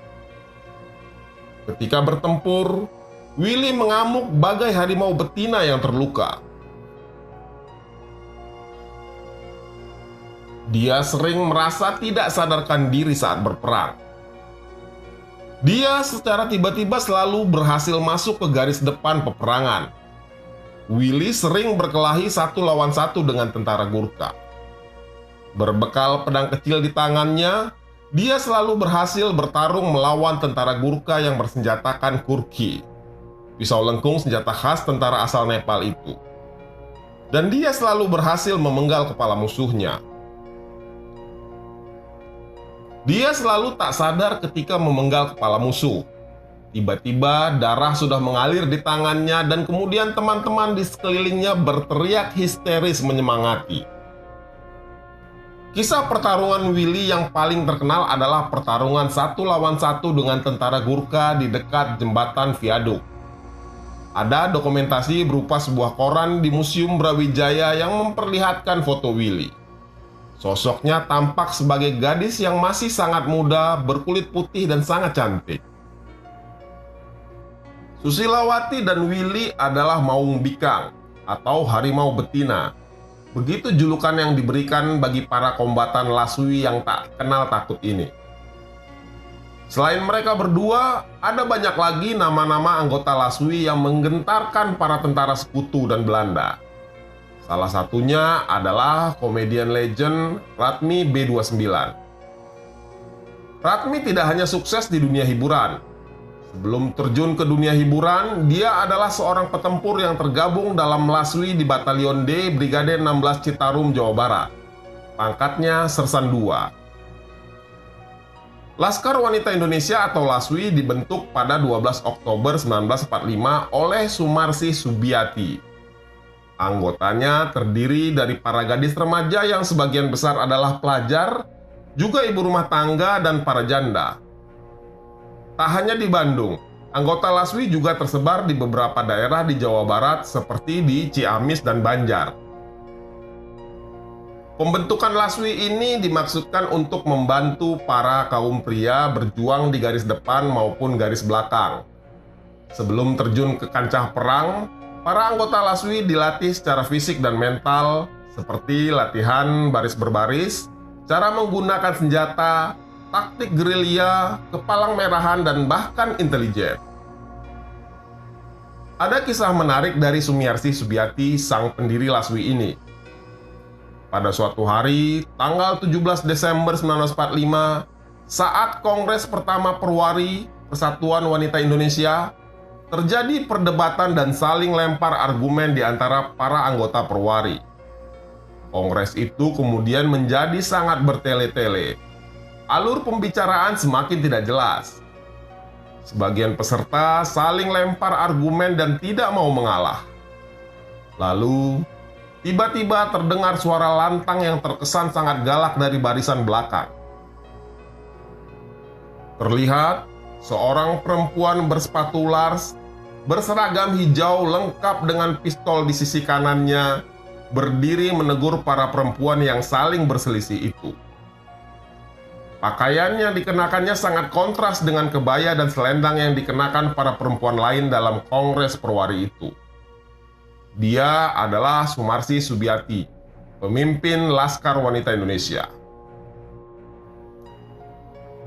Ketika bertempur, Willy mengamuk bagai harimau betina yang terluka. Dia sering merasa tidak sadarkan diri saat berperang. Dia secara tiba-tiba selalu berhasil masuk ke garis depan peperangan. Willy sering berkelahi satu lawan satu dengan tentara Gurkha. Berbekal pedang kecil di tangannya, dia selalu berhasil bertarung melawan tentara Gurkha yang bersenjatakan kurki, pisau lengkung senjata khas tentara asal Nepal itu. Dan dia selalu berhasil memenggal kepala musuhnya. Dia selalu tak sadar ketika memenggal kepala musuh. Tiba-tiba darah sudah mengalir di tangannya dan kemudian teman-teman di sekelilingnya berteriak histeris menyemangati. Kisah pertarungan Willy yang paling terkenal adalah pertarungan satu lawan satu dengan tentara Gurkha di dekat jembatan viaduk. Ada dokumentasi berupa sebuah koran di Museum Brawijaya yang memperlihatkan foto Willy. Sosoknya tampak sebagai gadis yang masih sangat muda, berkulit putih dan sangat cantik. Susilawati dan Willy adalah maung bikang atau harimau betina. Begitu julukan yang diberikan bagi para kombatan Laswi yang tak kenal takut ini. Selain mereka berdua, ada banyak lagi nama-nama anggota Laswi yang menggentarkan para tentara sekutu dan Belanda. Salah satunya adalah komedian legend Radmi B29. Radmi tidak hanya sukses di dunia hiburan. Sebelum terjun ke dunia hiburan, dia adalah seorang petempur yang tergabung dalam Laswi di Batalion D Brigade 16 Citarum, Jawa Barat. Pangkatnya Sersan II. Laskar Wanita Indonesia atau Laswi dibentuk pada 12 Oktober 1945 oleh Sumarsi Subiati. Anggotanya terdiri dari para gadis remaja yang sebagian besar adalah pelajar, juga ibu rumah tangga dan para janda. Tak hanya di Bandung, anggota Laswi juga tersebar di beberapa daerah di Jawa Barat seperti di Ciamis dan Banjar. Pembentukan Laswi ini dimaksudkan untuk membantu para kaum pria berjuang di garis depan maupun garis belakang. Sebelum terjun ke kancah perang, para anggota Laswi dilatih secara fisik dan mental seperti latihan baris berbaris, cara menggunakan senjata, taktik gerilya, kepalang merahan, dan bahkan intelijen. Ada kisah menarik dari Sumiarsi Subiati, sang pendiri Laswi ini. Pada suatu hari, tanggal 17 Desember 1945, saat Kongres pertama Perwari, Persatuan Wanita Indonesia, terjadi perdebatan dan saling lempar argumen di antara para anggota Perwari. Kongres itu kemudian menjadi sangat bertele-tele. Alur pembicaraan semakin tidak jelas. Sebagian peserta saling lempar argumen dan tidak mau mengalah. Lalu, tiba-tiba terdengar suara lantang yang terkesan sangat galak dari barisan belakang. Terlihat seorang perempuan bersepatu lars, berseragam hijau lengkap dengan pistol di sisi kanannya, berdiri menegur para perempuan yang saling berselisih itu. Pakaian yang dikenakannya sangat kontras dengan kebaya dan selendang yang dikenakan para perempuan lain dalam Kongres Perwari itu. Dia adalah Sumarsi Subiati, pemimpin Laskar Wanita Indonesia.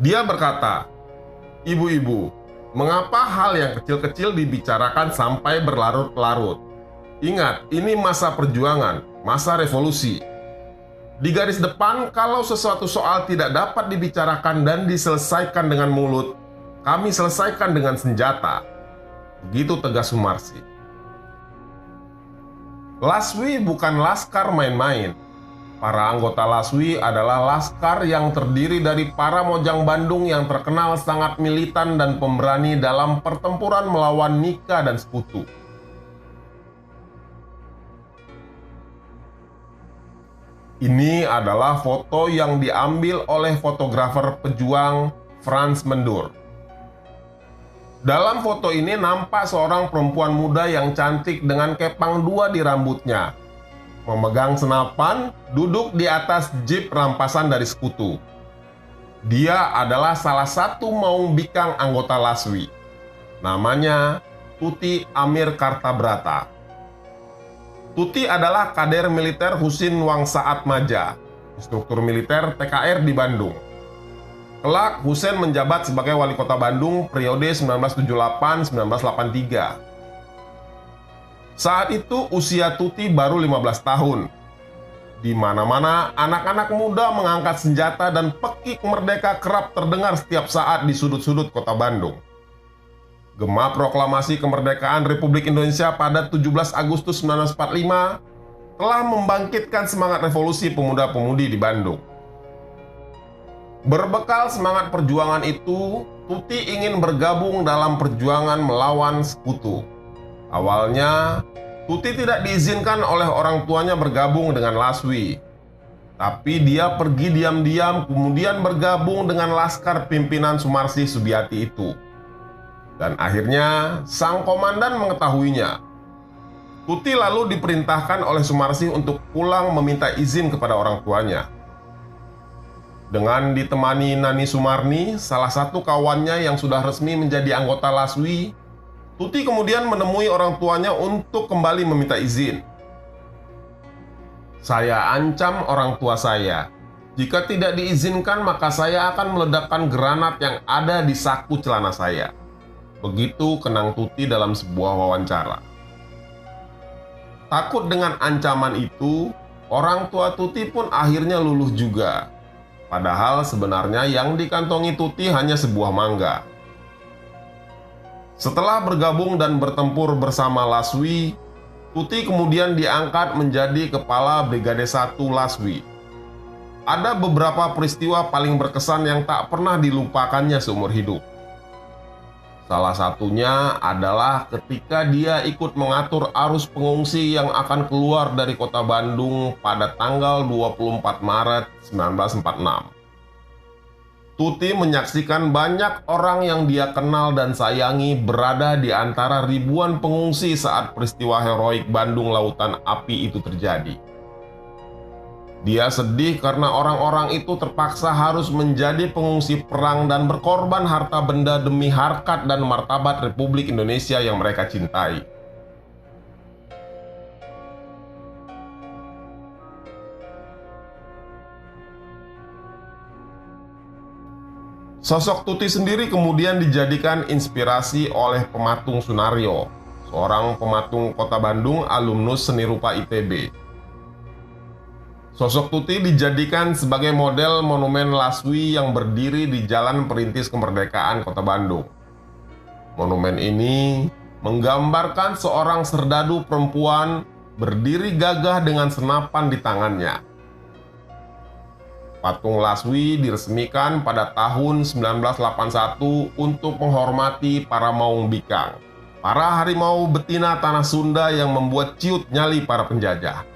Dia berkata, "Ibu-ibu, mengapa hal yang kecil-kecil dibicarakan sampai berlarut-larut? Ingat, ini masa perjuangan, masa revolusi. Di garis depan, kalau sesuatu soal tidak dapat dibicarakan dan diselesaikan dengan mulut, kami selesaikan dengan senjata." Begitu tegas Sumarsi. Laswi bukan laskar main-main. Para anggota Laswi adalah laskar yang terdiri dari para mojang Bandung yang terkenal sangat militan dan pemberani dalam pertempuran melawan Nika dan sekutu. Ini adalah foto yang diambil oleh fotografer pejuang Frans Mendur. Dalam foto ini nampak seorang perempuan muda yang cantik dengan kepang 2 di rambutnya, memegang senapan, duduk di atas jeep rampasan dari sekutu. Dia adalah salah satu maung bikang anggota Laswi. Namanya Tuti Amir Kartabrata. Tuti adalah kader militer Husin Wangsaat Maja, instruktur militer TKR di Bandung. Kelak, Husein menjabat sebagai wali kota Bandung periode 1978-1983. Saat itu usia Tuti baru 15 tahun. Di mana-mana anak-anak muda mengangkat senjata dan pekik merdeka kerap terdengar setiap saat di sudut-sudut kota Bandung. Gema proklamasi kemerdekaan Republik Indonesia pada 17 Agustus 1945 telah membangkitkan semangat revolusi pemuda-pemudi di Bandung. Berbekal semangat perjuangan itu, Tuti ingin bergabung dalam perjuangan melawan sekutu. Awalnya, Tuti tidak diizinkan oleh orang tuanya bergabung dengan Laswi. Tapi dia pergi diam-diam kemudian bergabung dengan laskar pimpinan Sumarsih Subiati itu. Dan akhirnya, sang komandan mengetahuinya. Tuti lalu diperintahkan oleh Sumarsih untuk pulang meminta izin kepada orang tuanya. Dengan ditemani Nani Sumarni, salah satu kawannya yang sudah resmi menjadi anggota Laswi, Tuti kemudian menemui orang tuanya untuk kembali meminta izin. "Saya ancam orang tua saya. Jika tidak diizinkan, maka saya akan meledakkan granat yang ada di saku celana saya." Begitu kenang Tuti dalam sebuah wawancara. Takut dengan ancaman itu, orang tua Tuti pun akhirnya luluh juga. Padahal sebenarnya yang dikantongi Tuti hanya sebuah mangga. Setelah bergabung dan bertempur bersama Laswi, Tuti kemudian diangkat menjadi Kepala Brigade 1 Laswi. Ada beberapa peristiwa paling berkesan yang tak pernah dilupakannya seumur hidup. Salah satunya adalah ketika dia ikut mengatur arus pengungsi yang akan keluar dari kota Bandung pada tanggal 24 Maret 1946. Tuti menyaksikan banyak orang yang dia kenal dan sayangi berada di antara ribuan pengungsi saat peristiwa heroik Bandung Lautan Api itu terjadi. Dia sedih karena orang-orang itu terpaksa harus menjadi pengungsi perang dan berkorban harta benda demi harkat dan martabat Republik Indonesia yang mereka cintai. Sosok Tuti sendiri kemudian dijadikan inspirasi oleh Pematung Sunaryo, seorang pematung kota Bandung alumnus seni rupa ITB. Sosok Tuti dijadikan sebagai model monumen Laswi yang berdiri di Jalan Perintis Kemerdekaan Kota Bandung. Monumen ini menggambarkan seorang serdadu perempuan berdiri gagah dengan senapan di tangannya. Patung Laswi diresmikan pada tahun 1981 untuk menghormati para Maung Bikang, para harimau betina tanah Sunda yang membuat ciut nyali para penjajah.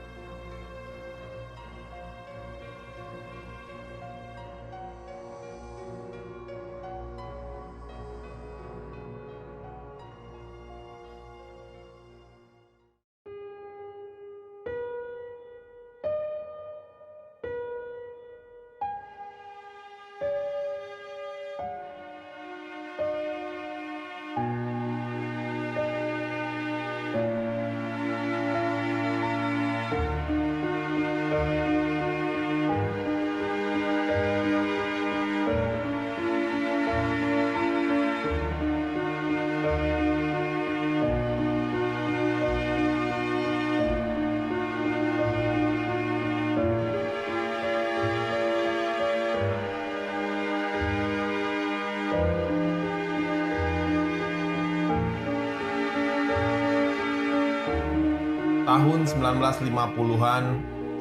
Tahun 1950-an,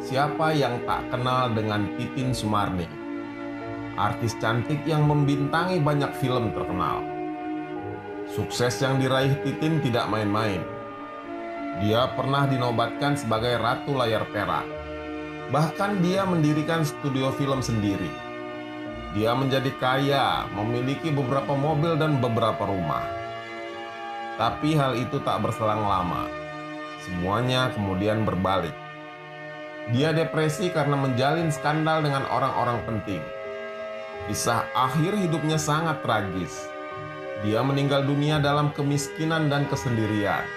siapa yang tak kenal dengan Titin Sumarni? Artis cantik yang membintangi banyak film terkenal. Sukses yang diraih Titin tidak main-main. Dia pernah dinobatkan sebagai Ratu Layar Perak. Bahkan dia mendirikan studio film sendiri. Dia menjadi kaya, memiliki beberapa mobil dan beberapa rumah. Tapi hal itu tak berselang lama. Semuanya kemudian berbalik. Dia depresi karena menjalin skandal dengan orang-orang penting. Kisah akhir hidupnya sangat tragis. Dia meninggal dunia dalam kemiskinan dan kesendirian.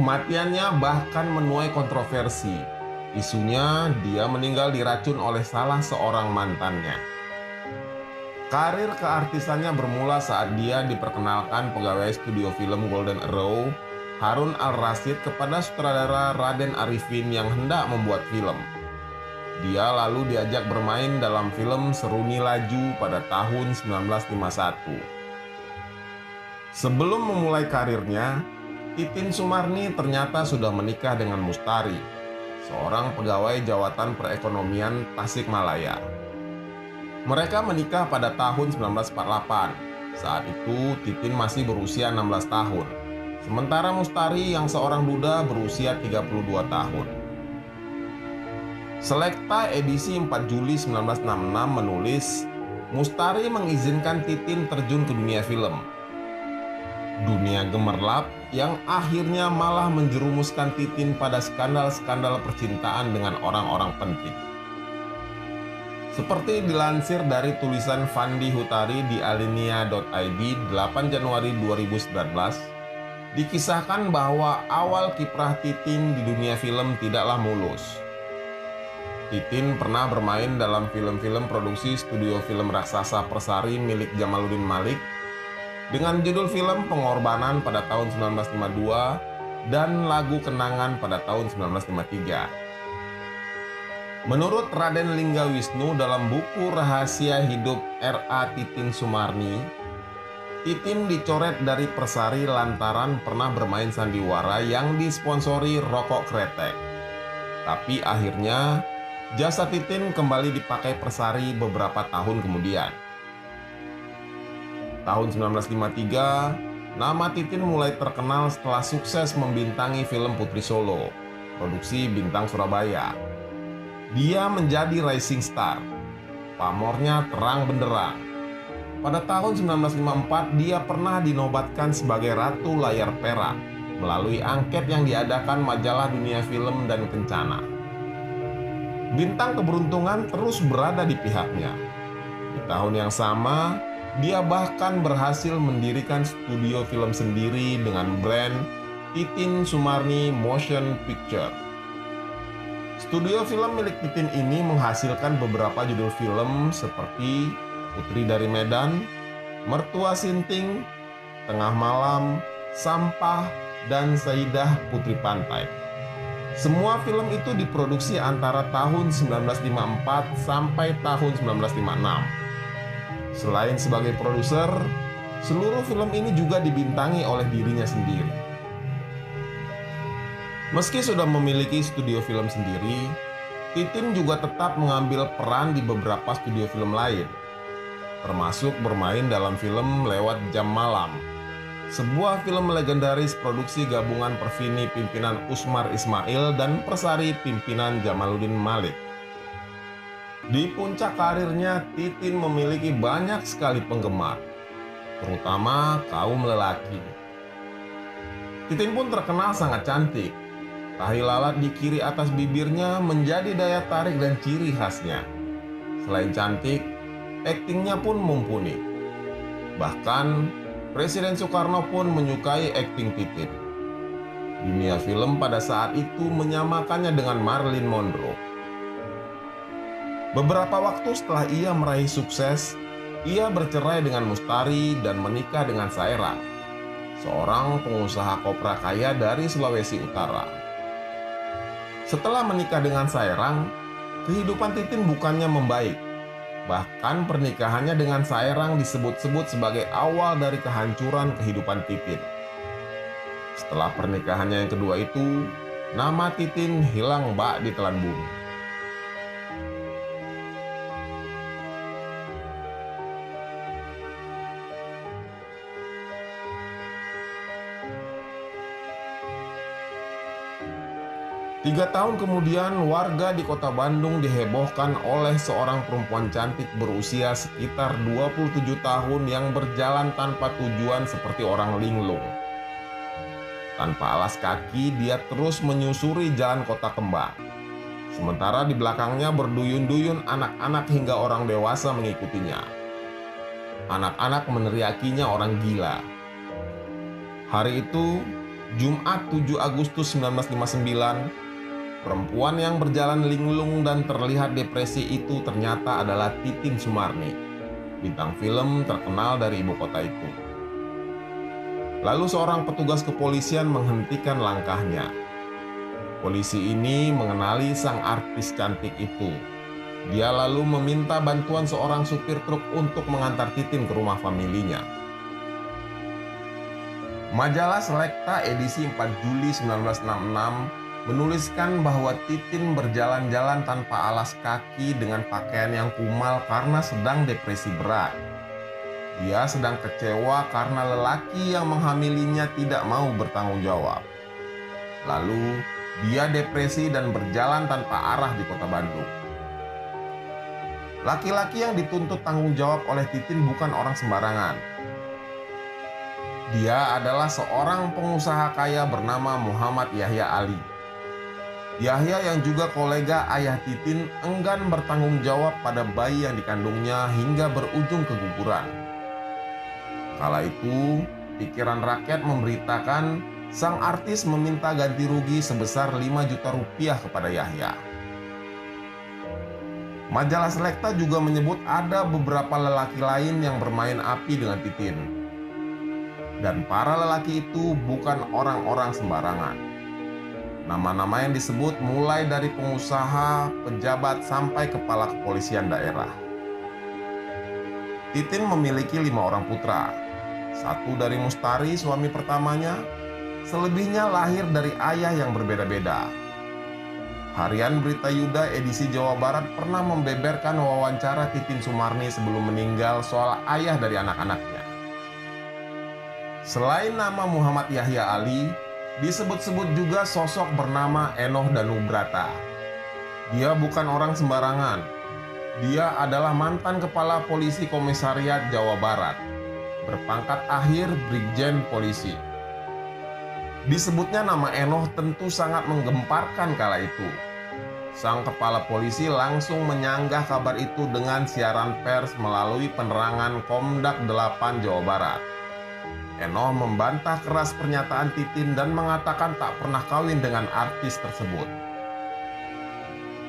Kematiannya bahkan menuai kontroversi. Isunya dia meninggal diracun oleh salah seorang mantannya. Karir keartisannya bermula saat dia diperkenalkan pegawai studio film Golden Arrow Harun Al-Rasyid kepada sutradara Raden Arifin yang hendak membuat film. Dia lalu diajak bermain dalam film Seruni Laju pada tahun 1951. Sebelum memulai karirnya, Titin Sumarni ternyata sudah menikah dengan Mustari, seorang pegawai jawatan perekonomian Tasikmalaya. Mereka menikah pada tahun 1948. Saat itu Titin masih berusia 16 tahun, sementara Mustari yang seorang duda berusia 32 tahun. Selekta edisi 4 Juli 1966 menulis, Mustari mengizinkan Titin terjun ke dunia film. Dunia gemerlap yang akhirnya malah menjerumuskan Titin pada skandal-skandal percintaan dengan orang-orang penting. Seperti dilansir dari tulisan Fandi Hutari di alinea.id 8 Januari 2019, dikisahkan bahwa awal kiprah Titin di dunia film tidaklah mulus. Titin pernah bermain dalam film-film produksi studio film raksasa Persari milik Jamaluddin Malik dengan judul film Pengorbanan pada tahun 1952 dan Lagu Kenangan pada tahun 1953. Menurut Raden Linggawisnu dalam buku Rahasia Hidup R.A. Titin Sumarni, Titin dicoret dari Persari lantaran pernah bermain sandiwara yang disponsori rokok kretek. Tapi akhirnya jasa Titin kembali dipakai Persari beberapa tahun kemudian. Tahun 1953, nama Titin mulai terkenal setelah sukses membintangi film Putri Solo, produksi Bintang Surabaya. Dia menjadi rising star, pamornya terang benderang. Pada tahun 1954, dia pernah dinobatkan sebagai Ratu Layar Perak melalui angket yang diadakan majalah Dunia Film dan Kencana. Bintang keberuntungan terus berada di pihaknya. Di tahun yang sama, dia bahkan berhasil mendirikan studio film sendiri dengan brand Titin Sumarni Motion Picture. Studio film milik Titin ini menghasilkan beberapa judul film seperti Putri dari Medan, Mertua Sinting, Tengah Malam, Sampah, dan Saidah Putri Pantai. Semua film itu diproduksi antara tahun 1954 sampai tahun 1956. Selain sebagai produser, seluruh film ini juga dibintangi oleh dirinya sendiri. Meski sudah memiliki studio film sendiri, Titin juga tetap mengambil peran di beberapa studio film lain, termasuk bermain dalam film Lewat Jam Malam, sebuah film legendaris produksi gabungan Perfini pimpinan Usmar Ismail dan Persari pimpinan Jamaluddin Malik. Di puncak karirnya, Titin memiliki banyak sekali penggemar, terutama kaum lelaki. Titin pun terkenal sangat cantik. Tahi lalat di kiri atas bibirnya menjadi daya tarik dan ciri khasnya. Selain cantik, aktingnya pun mumpuni. Bahkan Presiden Soekarno pun menyukai akting Titin. Dunia film pada saat itu menyamakannya dengan Marilyn Monroe. Beberapa waktu setelah ia meraih sukses, ia bercerai dengan Mustari dan menikah dengan Sairang, seorang pengusaha kopra kaya dari Sulawesi Utara. Setelah menikah dengan Sairang, kehidupan Titin bukannya membaik. Bahkan pernikahannya dengan Sairang disebut-sebut sebagai awal dari kehancuran kehidupan Titin. Setelah pernikahannya yang kedua itu, nama Titin hilang bak di telan bumi. Tiga tahun kemudian, warga di kota Bandung dihebohkan oleh seorang perempuan cantik berusia sekitar 27 tahun yang berjalan tanpa tujuan seperti orang linglung. Tanpa alas kaki, dia terus menyusuri jalan kota kembang. Sementara di belakangnya berduyun-duyun anak-anak hingga orang dewasa mengikutinya. Anak-anak meneriakinya orang gila. Hari itu, Jumat 7 Agustus 1959, perempuan yang berjalan linglung dan terlihat depresi itu ternyata adalah Titin Sumarni, bintang film terkenal dari ibu kota itu. Lalu seorang petugas kepolisian menghentikan langkahnya. Polisi ini mengenali sang artis cantik itu. Dia lalu meminta bantuan seorang supir truk untuk mengantar Titin ke rumah familinya. Majalah Selekta edisi 4 Juli 1966 menuliskan bahwa Titin berjalan-jalan tanpa alas kaki dengan pakaian yang kumal karena sedang depresi berat. Dia sedang kecewa karena lelaki yang menghamilinya tidak mau bertanggung jawab. Lalu, dia depresi dan berjalan tanpa arah di kota Bandung. Laki-laki yang dituntut tanggung jawab oleh Titin bukan orang sembarangan. Dia adalah seorang pengusaha kaya bernama Muhammad Yahya Ali. Yahya yang juga kolega ayah Titin enggan bertanggung jawab pada bayi yang dikandungnya hingga berujung keguguran. Kala itu, pikiran rakyat memberitakan sang artis meminta ganti rugi sebesar 5 juta rupiah kepada Yahya. Majalah Selekta juga menyebut ada beberapa lelaki lain yang bermain api dengan Titin. Dan para lelaki itu bukan orang-orang sembarangan. Nama-nama yang disebut mulai dari pengusaha, pejabat, sampai kepala kepolisian daerah. Titin memiliki 5 orang putra. 1 dari Mustari, suami pertamanya. Selebihnya lahir dari ayah yang berbeda-beda. Harian Berita Yuda edisi Jawa Barat pernah membeberkan wawancara Titin Sumarni sebelum meninggal soal ayah dari anak-anaknya. Selain nama Muhammad Yahya Ali, disebut-sebut juga sosok bernama Enoh Danubrata. Dia bukan orang sembarangan. Dia adalah mantan kepala polisi komisariat Jawa Barat, berpangkat akhir Brigjen Polisi. Disebutnya nama Enoh tentu sangat menggemparkan kala itu. Sang kepala polisi langsung menyanggah kabar itu dengan siaran pers melalui penerangan Komdak 8 Jawa Barat. Enoh membantah keras pernyataan Titin dan mengatakan tak pernah kawin dengan artis tersebut.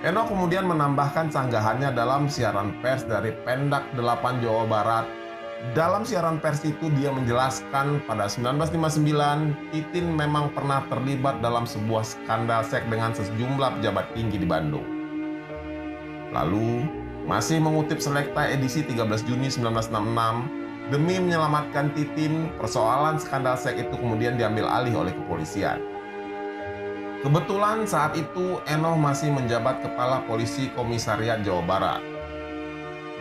Enoh kemudian menambahkan sanggahannya dalam siaran pers dari Pendak 8 Jawa Barat. Dalam siaran pers itu dia menjelaskan pada 1959 Titin memang pernah terlibat dalam sebuah skandal seks dengan sejumlah pejabat tinggi di Bandung. Lalu, masih mengutip Selekta edisi 13 Juni 1966, demi menyelamatkan Titin, persoalan skandal seks itu kemudian diambil alih oleh kepolisian. Kebetulan saat itu Enoh masih menjabat kepala polisi komisariat Jawa Barat.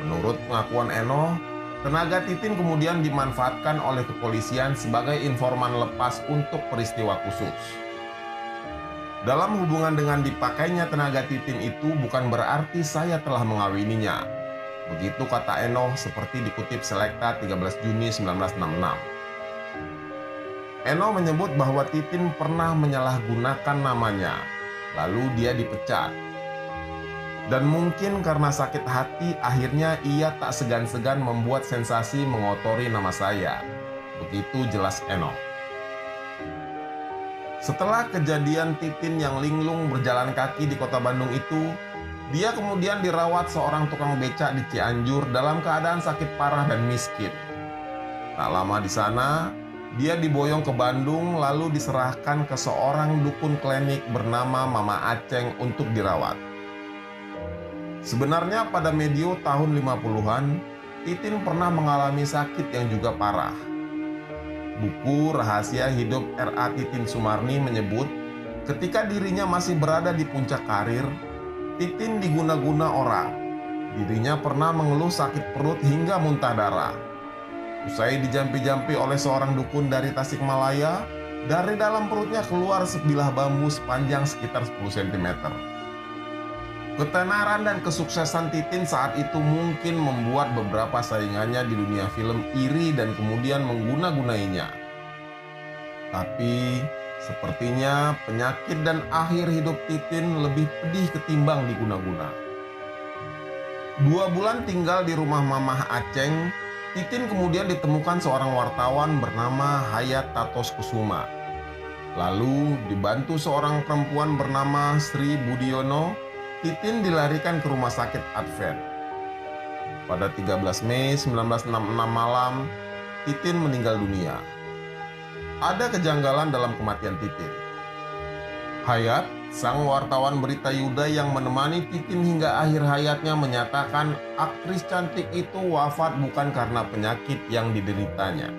Menurut pengakuan Enoh, tenaga Titin kemudian dimanfaatkan oleh kepolisian sebagai informan lepas untuk peristiwa khusus. Dalam hubungan dengan dipakainya tenaga Titin itu bukan berarti saya telah mengawininya. Begitu kata Enoh seperti dikutip Selekta 13 Juni 1966. Enoh menyebut bahwa Titin pernah menyalahgunakan namanya, lalu dia dipecat. Dan mungkin karena sakit hati akhirnya ia tak segan-segan membuat sensasi mengotori nama saya. Begitu jelas Enoh. Setelah kejadian Titin yang linglung berjalan kaki di kota Bandung itu, dia kemudian dirawat seorang tukang becak di Cianjur dalam keadaan sakit parah dan miskin. Tak lama di sana, dia diboyong ke Bandung lalu diserahkan ke seorang dukun klinik bernama Mama Aceng untuk dirawat. Sebenarnya pada medio tahun 50-an, Titin pernah mengalami sakit yang juga parah. Buku Rahasia Hidup R.A. Titin Sumarni menyebut, ketika dirinya masih berada di puncak karir, Titin diguna-guna orang. Dirinya pernah mengeluh sakit perut hingga muntah darah. Usai dijampi-jampi oleh seorang dukun dari Tasikmalaya, dari dalam perutnya keluar sebilah bambu sepanjang sekitar 10 cm. Ketenaran dan kesuksesan Titin saat itu mungkin membuat beberapa saingannya di dunia film iri dan kemudian mengguna-gunainya. Tapi sepertinya penyakit dan akhir hidup Titin lebih pedih ketimbang diguna-guna. 2 bulan tinggal di rumah Mamah Aceng, Titin kemudian ditemukan seorang wartawan bernama Hayat Tatos Kusuma. Lalu dibantu seorang perempuan bernama Sri Budiono, Titin dilarikan ke rumah sakit Advent. Pada 13 Mei 1966 malam, Titin meninggal dunia. ada kejanggalan dalam kematian Titin. Hayat, sang wartawan berita Yuda yang menemani Titin hingga akhir hayatnya, menyatakan aktris cantik itu wafat bukan karena penyakit yang dideritanya.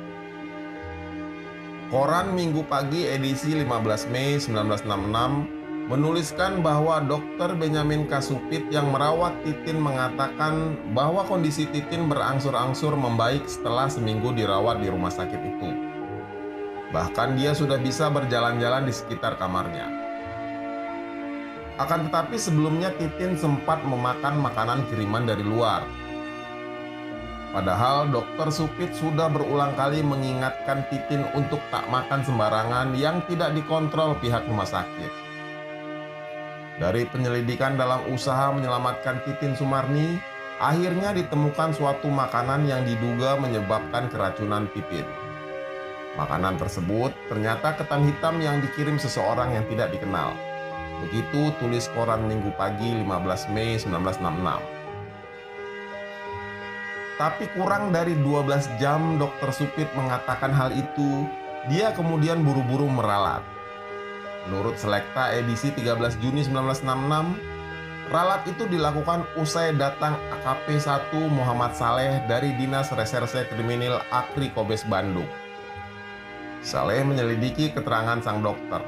Koran Minggu Pagi edisi 15 Mei 1966 menuliskan bahwa Dr. Benyamin Kasupit yang merawat Titin mengatakan bahwa kondisi Titin berangsur-angsur membaik setelah seminggu dirawat di rumah sakit itu. Bahkan dia sudah bisa berjalan-jalan di sekitar kamarnya. Akan tetapi sebelumnya Titin sempat memakan makanan kiriman dari luar. Padahal Dr. Supit sudah berulang kali mengingatkan Titin untuk tak makan sembarangan yang tidak dikontrol pihak rumah sakit. Dari penyelidikan dalam usaha menyelamatkan Titin Sumarni, akhirnya ditemukan suatu makanan yang diduga menyebabkan keracunan Titin. Makanan tersebut ternyata ketan hitam yang dikirim seseorang yang tidak dikenal. Begitu tulis koran Minggu Pagi 15 Mei 1966. Tapi kurang dari 12 jam Dr. Supit mengatakan hal itu, dia kemudian buru-buru meralat. Menurut Selekta edisi 13 Juni 1966, ralat itu dilakukan usai datang AKP 1 Muhammad Saleh dari Dinas Reserse Kriminal Akri Kobes Bandung. Saleh menyelidiki keterangan sang dokter.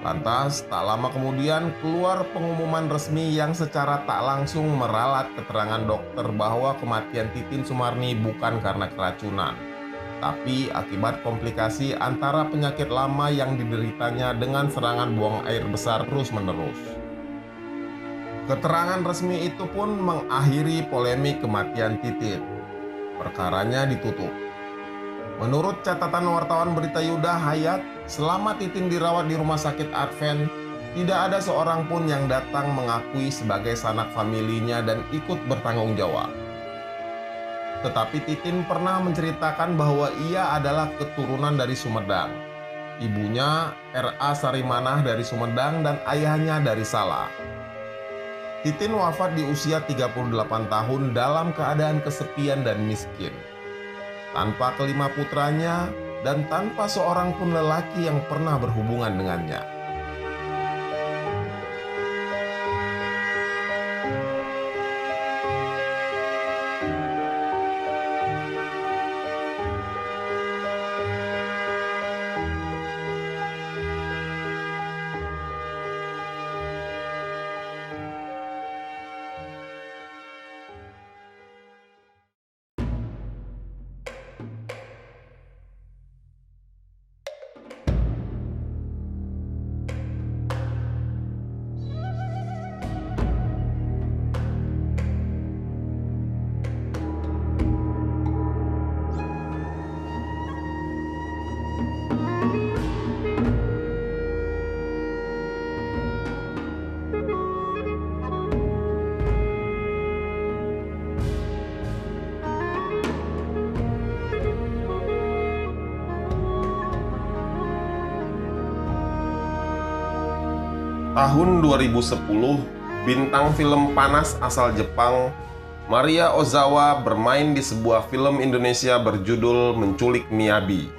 Lantas, tak lama kemudian keluar pengumuman resmi yang secara tak langsung meralat keterangan dokter bahwa kematian Titin Sumarni bukan karena keracunan, tapi akibat komplikasi antara penyakit lama yang dideritanya dengan serangan buang air besar terus-menerus. Keterangan resmi itu pun mengakhiri polemik kematian Titin. Perkaranya ditutup. Menurut catatan wartawan berita Yuda Hayat, selama Titin dirawat di rumah sakit Advent, tidak ada seorang pun yang datang mengakui sebagai sanak familinya dan ikut bertanggung jawab. Tetapi Titin pernah menceritakan bahwa ia adalah keturunan dari Sumedang. Ibunya R.A. Sarimanah dari Sumedang dan ayahnya dari Salak. Titin wafat di usia 38 tahun dalam keadaan kesepian dan miskin. Tanpa kelima putranya dan tanpa seorang pun lelaki yang pernah berhubungan dengannya. Tahun 2010, bintang film panas asal Jepang, Maria Ozawa bermain di sebuah film Indonesia berjudul Menculik Miyabi.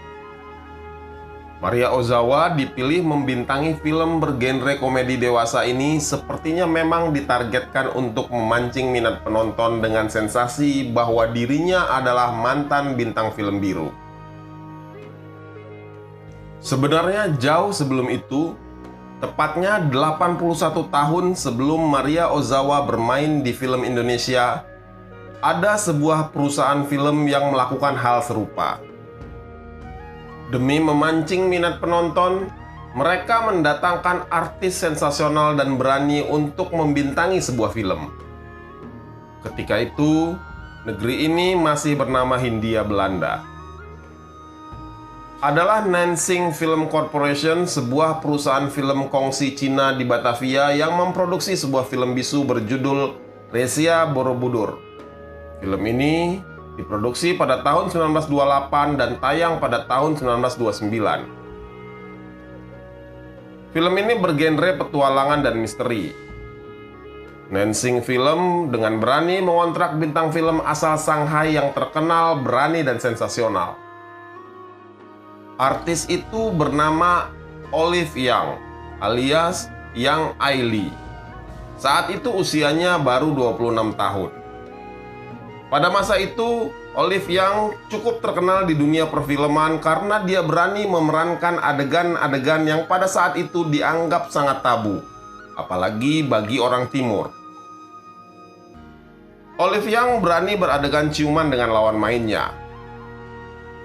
Maria Ozawa dipilih membintangi film bergenre komedi dewasa ini sepertinya memang ditargetkan untuk memancing minat penonton dengan sensasi bahwa dirinya adalah mantan bintang film biru. Sebenarnya jauh sebelum itu, tepatnya 81 tahun sebelum Maria Ozawa bermain di film Indonesia, ada sebuah perusahaan film yang melakukan hal serupa. Demi memancing minat penonton, mereka mendatangkan artis sensasional dan berani untuk membintangi sebuah film. Ketika itu, negeri ini masih bernama Hindia Belanda. Adalah Nansing Film Corporation, sebuah perusahaan film kongsi Cina di Batavia yang memproduksi sebuah film bisu berjudul Resia Borobudur. Film ini diproduksi pada tahun 1928 dan tayang pada tahun 1929. Film ini bergenre petualangan dan misteri. Nansing Film dengan berani mengontrak bintang film asal Shanghai yang terkenal, berani dan sensasional. Artis itu bernama Olive Young alias Young Ailey. Saat itu usianya baru 26 tahun. Pada masa itu, Olive Young cukup terkenal di dunia perfilman karena dia berani memerankan adegan-adegan yang pada saat itu dianggap sangat tabu, apalagi bagi orang timur. Olive Young berani beradegan ciuman dengan lawan mainnya.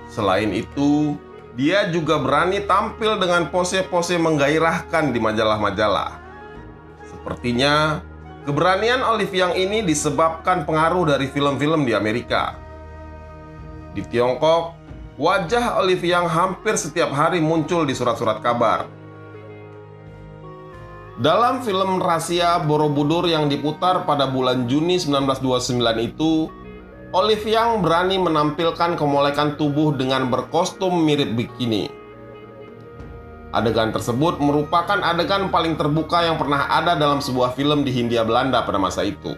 Selain itu, dia juga berani tampil dengan pose-pose menggairahkan di majalah-majalah. Sepertinya, keberanian Olive Young ini disebabkan pengaruh dari film-film di Amerika. Di Tiongkok, wajah Olive Young hampir setiap hari muncul di surat-surat kabar. Dalam film Rahasia Borobudur yang diputar pada bulan Juni 1929 itu, Olive Young berani menampilkan kemolekan tubuh dengan berkostum mirip bikini. Adegan tersebut merupakan adegan paling terbuka yang pernah ada dalam sebuah film di Hindia Belanda pada masa itu.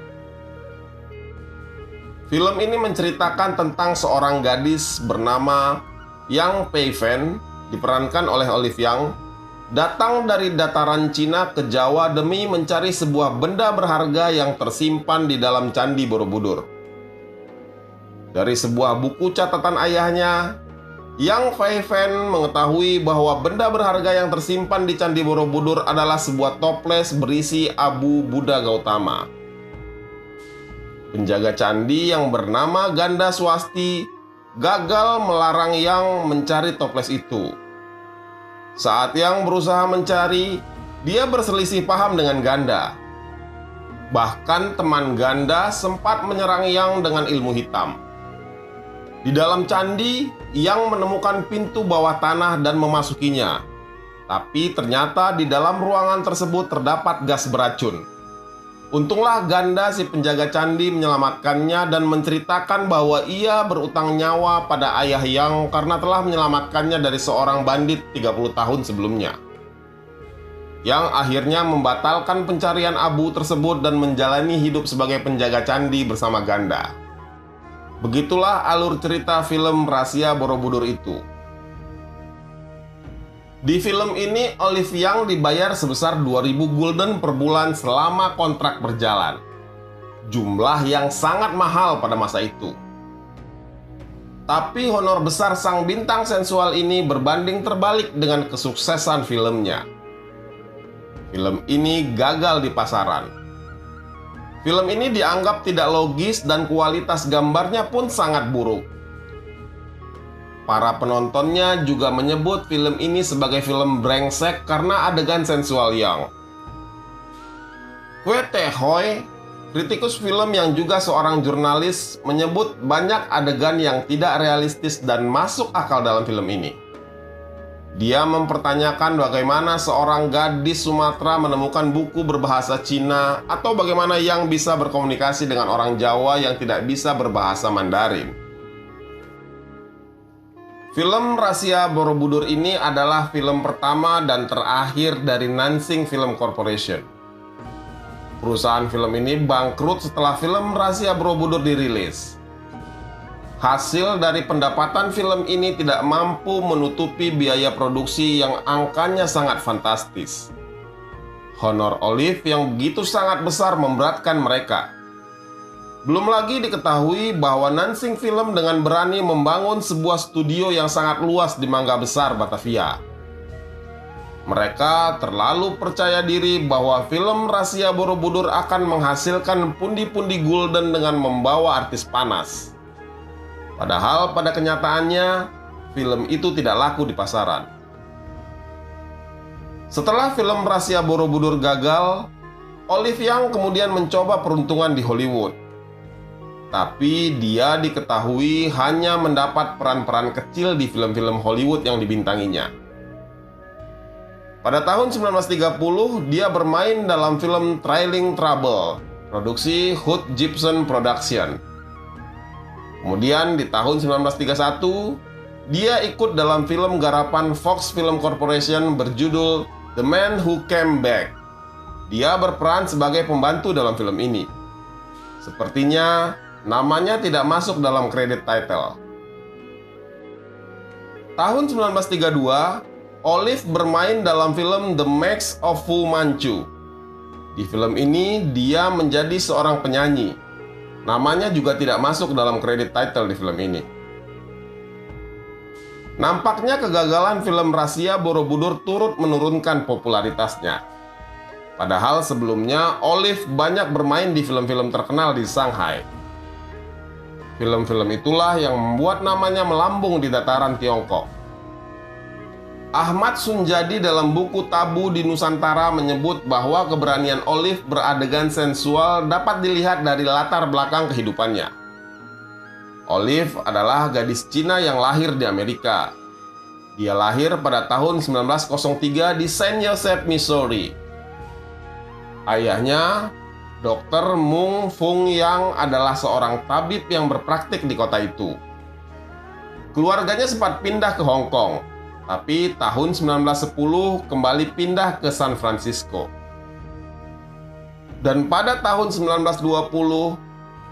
Film ini menceritakan tentang seorang gadis bernama Yang Pei Fen, diperankan oleh Olive Young, datang dari dataran Cina ke Jawa demi mencari sebuah benda berharga yang tersimpan di dalam Candi Borobudur. Dari sebuah buku catatan ayahnya, Yang Pei Fen mengetahui bahwa benda berharga yang tersimpan di Candi Borobudur adalah sebuah toples berisi abu Buddha Gautama. Penjaga candi yang bernama Ganda Swasti gagal melarang Yang mencari toples itu. Saat Yang berusaha mencari, dia berselisih paham dengan Ganda. Bahkan teman Ganda sempat menyerang Yang dengan ilmu hitam. Di dalam candi, Yang menemukan pintu bawah tanah dan memasukinya. Tapi ternyata di dalam ruangan tersebut terdapat gas beracun. Untunglah Ganda si penjaga candi menyelamatkannya dan menceritakan bahwa ia berutang nyawa pada ayah Yang karena telah menyelamatkannya dari seorang bandit 30 tahun sebelumnya. Yang akhirnya membatalkan pencarian abu tersebut dan menjalani hidup sebagai penjaga candi bersama Ganda. Begitulah alur cerita film Rahasia Borobudur itu. Di film ini, Olive Young dibayar sebesar 2.000 gulden per bulan selama kontrak berjalan. Jumlah yang sangat mahal pada masa itu. Tapi honor besar sang bintang sensual ini berbanding terbalik dengan kesuksesan filmnya. Film ini gagal di pasaran. Film ini dianggap tidak logis dan kualitas gambarnya pun sangat buruk. Para penontonnya juga menyebut film ini sebagai film brengsek karena adegan sensual Young. Kwe Tae Hoi, kritikus film yang juga seorang jurnalis, menyebut banyak adegan yang tidak realistis dan masuk akal dalam film ini. Dia mempertanyakan bagaimana seorang gadis Sumatera menemukan buku berbahasa Cina atau bagaimana Yang bisa berkomunikasi dengan orang Jawa yang tidak bisa berbahasa Mandarin. Film Rahasia Borobudur ini adalah film pertama dan terakhir dari Nansing Film Corporation. Perusahaan film ini bangkrut setelah film Rahasia Borobudur dirilis. Hasil dari pendapatan film ini tidak mampu menutupi biaya produksi yang angkanya sangat fantastis. Honor Olive yang begitu sangat besar memberatkan mereka. Belum lagi diketahui bahwa Nansing Film dengan berani membangun sebuah studio yang sangat luas di Mangga Besar, Batavia. Mereka terlalu percaya diri bahwa film Rahasia Borobudur akan menghasilkan pundi-pundi gulden dengan membawa artis panas. Padahal pada kenyataannya, film itu tidak laku di pasaran. Setelah film Rahasia Borobudur gagal, Olive Young kemudian mencoba peruntungan di Hollywood. Tapi dia diketahui hanya mendapat peran-peran kecil di film-film Hollywood yang dibintanginya. Pada tahun 1930, dia bermain dalam film Trailing Trouble, produksi Hood Gibson Production. Kemudian di tahun 1931, dia ikut dalam film garapan Fox Film Corporation berjudul The Man Who Came Back. Dia berperan sebagai pembantu dalam film ini. Sepertinya namanya tidak masuk dalam kredit title. Tahun 1932, Olive bermain dalam film The Mask of Fu Manchu. Di film ini, dia menjadi seorang penyanyi. Namanya juga tidak masuk dalam kredit title di film ini. Nampaknya kegagalan film Rahasia Borobudur turut menurunkan popularitasnya. Padahal sebelumnya Olive banyak bermain di film-film terkenal di Shanghai. Film-film itulah yang membuat namanya melambung di dataran Tiongkok. Ahmad Sunjadi dalam buku Tabu di Nusantara menyebut bahwa keberanian Olive beradegan sensual dapat dilihat dari latar belakang kehidupannya. Olive adalah gadis Cina yang lahir di Amerika. Dia lahir pada tahun 1903 di Saint Joseph, Missouri. Ayahnya, Dr. Mung Fung Yang, adalah seorang tabib yang berpraktik di kota itu. Keluarganya sempat pindah ke Hong Kong, tapi tahun 1910 kembali pindah ke San Francisco. Dan pada tahun 1920,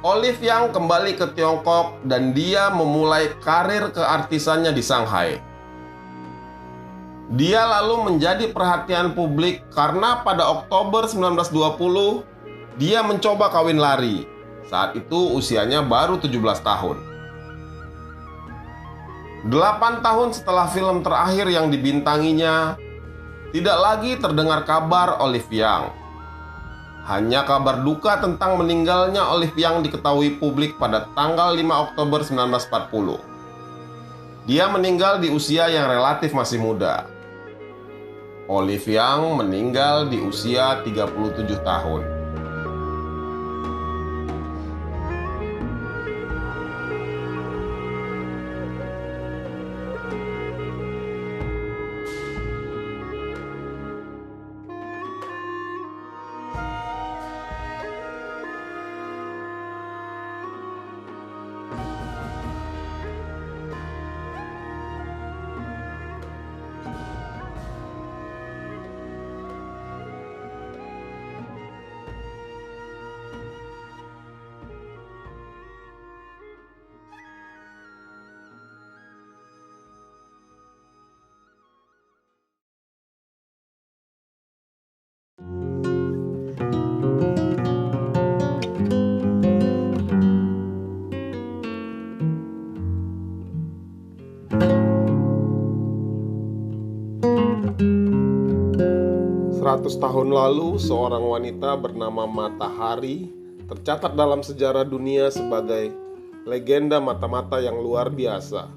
Olive Yang kembali ke Tiongkok dan dia memulai karir keartisannya di Shanghai. Dia lalu menjadi perhatian publik karena pada Oktober 1920 dia mencoba kawin lari. Saat itu usianya baru 17 tahun. 8 tahun setelah film terakhir yang dibintanginya, tidak lagi terdengar kabar Olive Yang. Hanya kabar duka tentang meninggalnya Olive Yang diketahui publik pada tanggal 5 Oktober 1940. Dia meninggal di usia yang relatif masih muda. Olive Yang meninggal di usia 37 tahun. Tahun lalu, seorang wanita bernama Matahari tercatat dalam sejarah dunia sebagai legenda mata-mata yang luar biasa.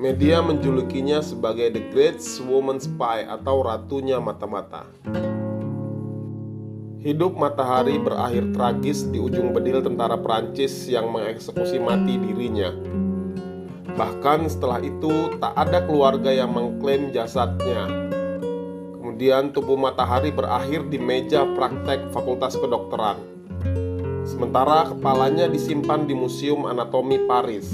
Media menjulukinya sebagai The Great Woman Spy atau Ratunya Mata-Mata. Hidup Matahari berakhir tragis di ujung bedil tentara Prancis yang mengeksekusi mati dirinya. Bahkan setelah itu, tak ada keluarga yang mengklaim jasadnya. Kemudian tubuh Matahari berakhir di meja praktek Fakultas Kedokteran. Sementara kepalanya disimpan di Museum Anatomi Paris.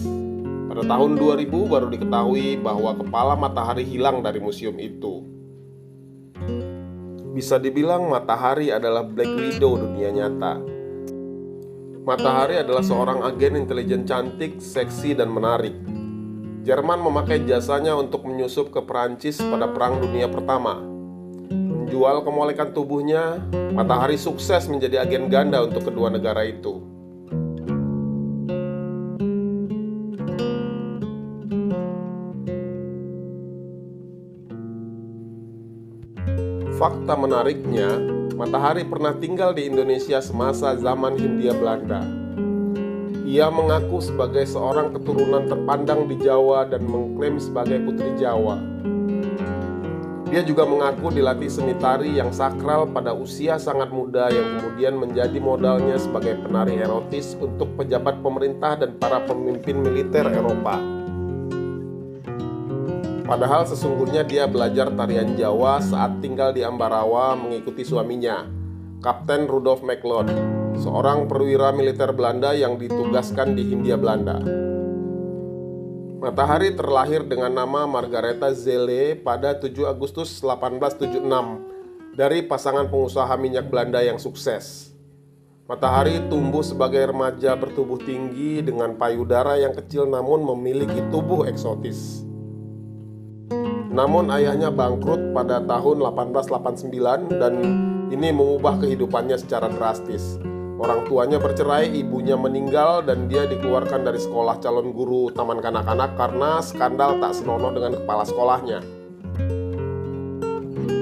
Pada tahun 2000 baru diketahui bahwa kepala Matahari hilang dari museum itu. Bisa dibilang Matahari adalah Black Widow dunia nyata. Matahari adalah seorang agen intelijen cantik, seksi, dan menarik. Jerman memakai jasanya untuk menyusup ke Perancis pada Perang Dunia Pertama. Menjual kemolekan tubuhnya, Matahari sukses menjadi agen ganda untuk kedua negara itu. Fakta menariknya, Matahari pernah tinggal di Indonesia semasa zaman Hindia Belanda. Ia mengaku sebagai seorang keturunan terpandang di Jawa dan mengklaim sebagai putri Jawa. Dia juga mengaku dilatih seni tari yang sakral pada usia sangat muda yang kemudian menjadi modalnya sebagai penari erotis untuk pejabat pemerintah dan para pemimpin militer Eropa. Padahal sesungguhnya dia belajar tarian Jawa saat tinggal di Ambarawa mengikuti suaminya, Kapten Rudolf McLeod, seorang perwira militer Belanda yang ditugaskan di Hindia Belanda. Matahari terlahir dengan nama Margaretha Zelle pada 7 Agustus 1876 dari pasangan pengusaha minyak Belanda yang sukses. Matahari tumbuh sebagai remaja bertubuh tinggi dengan payudara yang kecil namun memiliki tubuh eksotis. Namun ayahnya bangkrut pada tahun 1889 dan ini mengubah kehidupannya secara drastis. Orang tuanya bercerai, ibunya meninggal, dan dia dikeluarkan dari sekolah calon guru taman kanak-kanak karena skandal tak senonoh dengan kepala sekolahnya.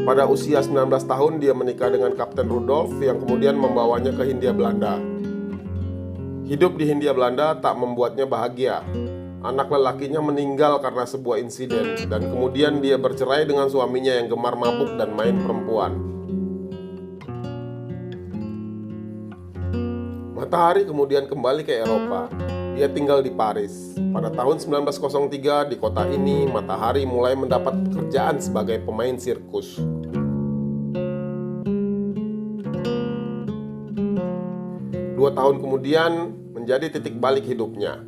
Pada usia 19 tahun dia menikah dengan Kapten Rudolf yang kemudian membawanya ke Hindia Belanda. Hidup di Hindia Belanda tak membuatnya bahagia. Anak lelakinya meninggal karena sebuah insiden, dan kemudian dia bercerai dengan suaminya yang gemar mabuk dan main perempuan. Matahari kemudian kembali ke Eropa. Dia tinggal di Paris. Pada tahun 1903 di kota ini, Matahari mulai mendapat pekerjaan sebagai pemain sirkus. Dua tahun kemudian menjadi titik balik hidupnya.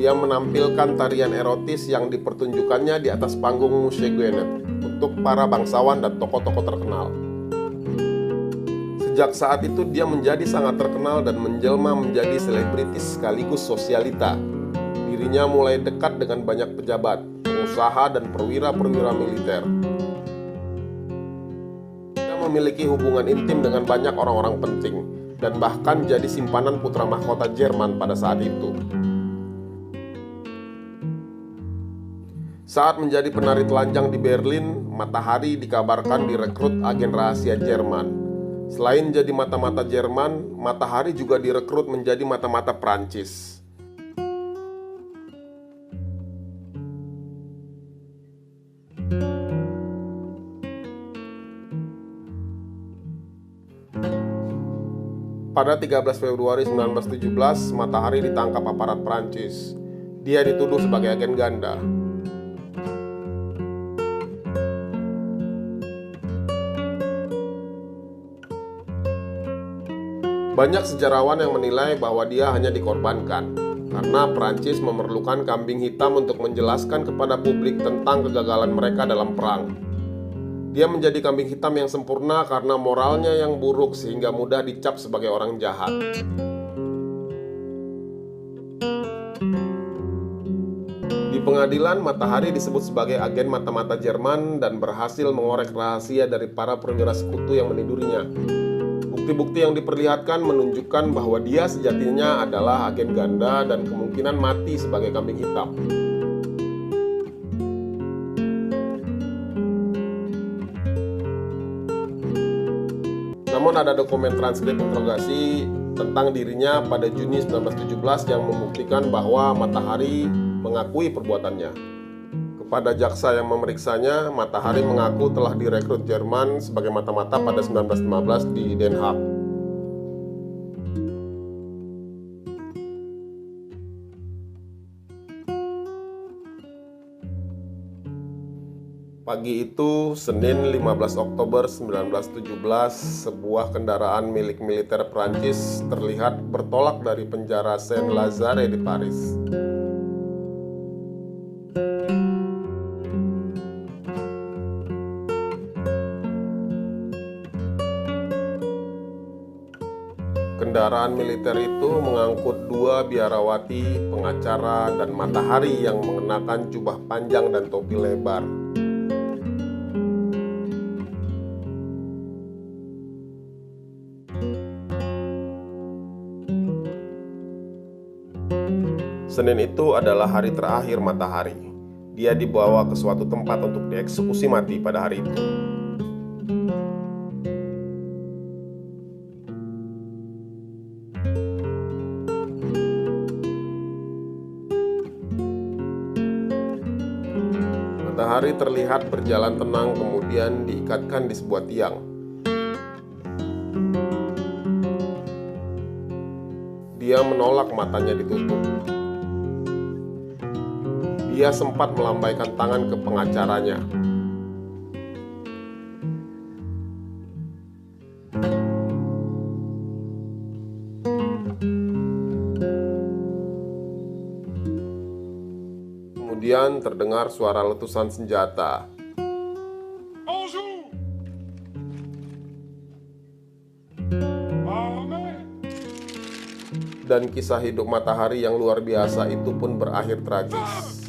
Dia menampilkan tarian erotis yang dipertunjukkannya di atas panggung Musée Guénet untuk para bangsawan dan tokoh-tokoh terkenal. Sejak saat itu dia menjadi sangat terkenal dan menjelma menjadi selebritis sekaligus sosialita. Dirinya mulai dekat dengan banyak pejabat, pengusaha, dan perwira-perwira militer. Dia memiliki hubungan intim dengan banyak orang-orang penting dan bahkan jadi simpanan putra mahkota Jerman pada saat itu. Saat menjadi penari telanjang di Berlin, Matahari dikabarkan direkrut agen rahasia Jerman. Selain jadi mata-mata Jerman, Matahari juga direkrut menjadi mata-mata Prancis. Pada 13 Februari 1917, Matahari ditangkap aparat Prancis. Dia dituduh sebagai agen ganda. Banyak sejarawan yang menilai bahwa dia hanya dikorbankan karena Prancis memerlukan kambing hitam untuk menjelaskan kepada publik tentang kegagalan mereka dalam perang. Dia menjadi kambing hitam yang sempurna karena moralnya yang buruk sehingga mudah dicap sebagai orang jahat. Di pengadilan, Matahari disebut sebagai agen mata-mata Jerman dan berhasil mengorek rahasia dari para perwira sekutu yang menidurinya. Bukti-bukti yang diperlihatkan menunjukkan bahwa dia sejatinya adalah agen ganda dan kemungkinan mati sebagai kambing hitam. Namun ada dokumen transkrip interogasi tentang dirinya pada Juni 1917 yang membuktikan bahwa Matahari mengakui perbuatannya. Kepada jaksa yang memeriksanya, Matahari mengaku telah direkrut Jerman sebagai mata-mata pada 1915 di Den Haag. Pagi itu, Senin 15 Oktober 1917, sebuah kendaraan milik militer Prancis terlihat bertolak dari penjara Saint-Lazare di Paris. Kendaraan militer itu mengangkut dua biarawati, pengacara, dan Matahari yang mengenakan jubah panjang dan topi lebar. Senin itu adalah hari terakhir Matahari. Dia dibawa ke suatu tempat untuk dieksekusi mati pada hari itu. Matahari terlihat berjalan tenang, kemudian diikatkan di sebuah tiang. Dia menolak matanya ditutup. Dia sempat melambaikan tangan ke pengacaranya. Kemudian terdengar suara letusan senjata. Dan kisah hidup Matahari yang luar biasa itu pun berakhir tragis.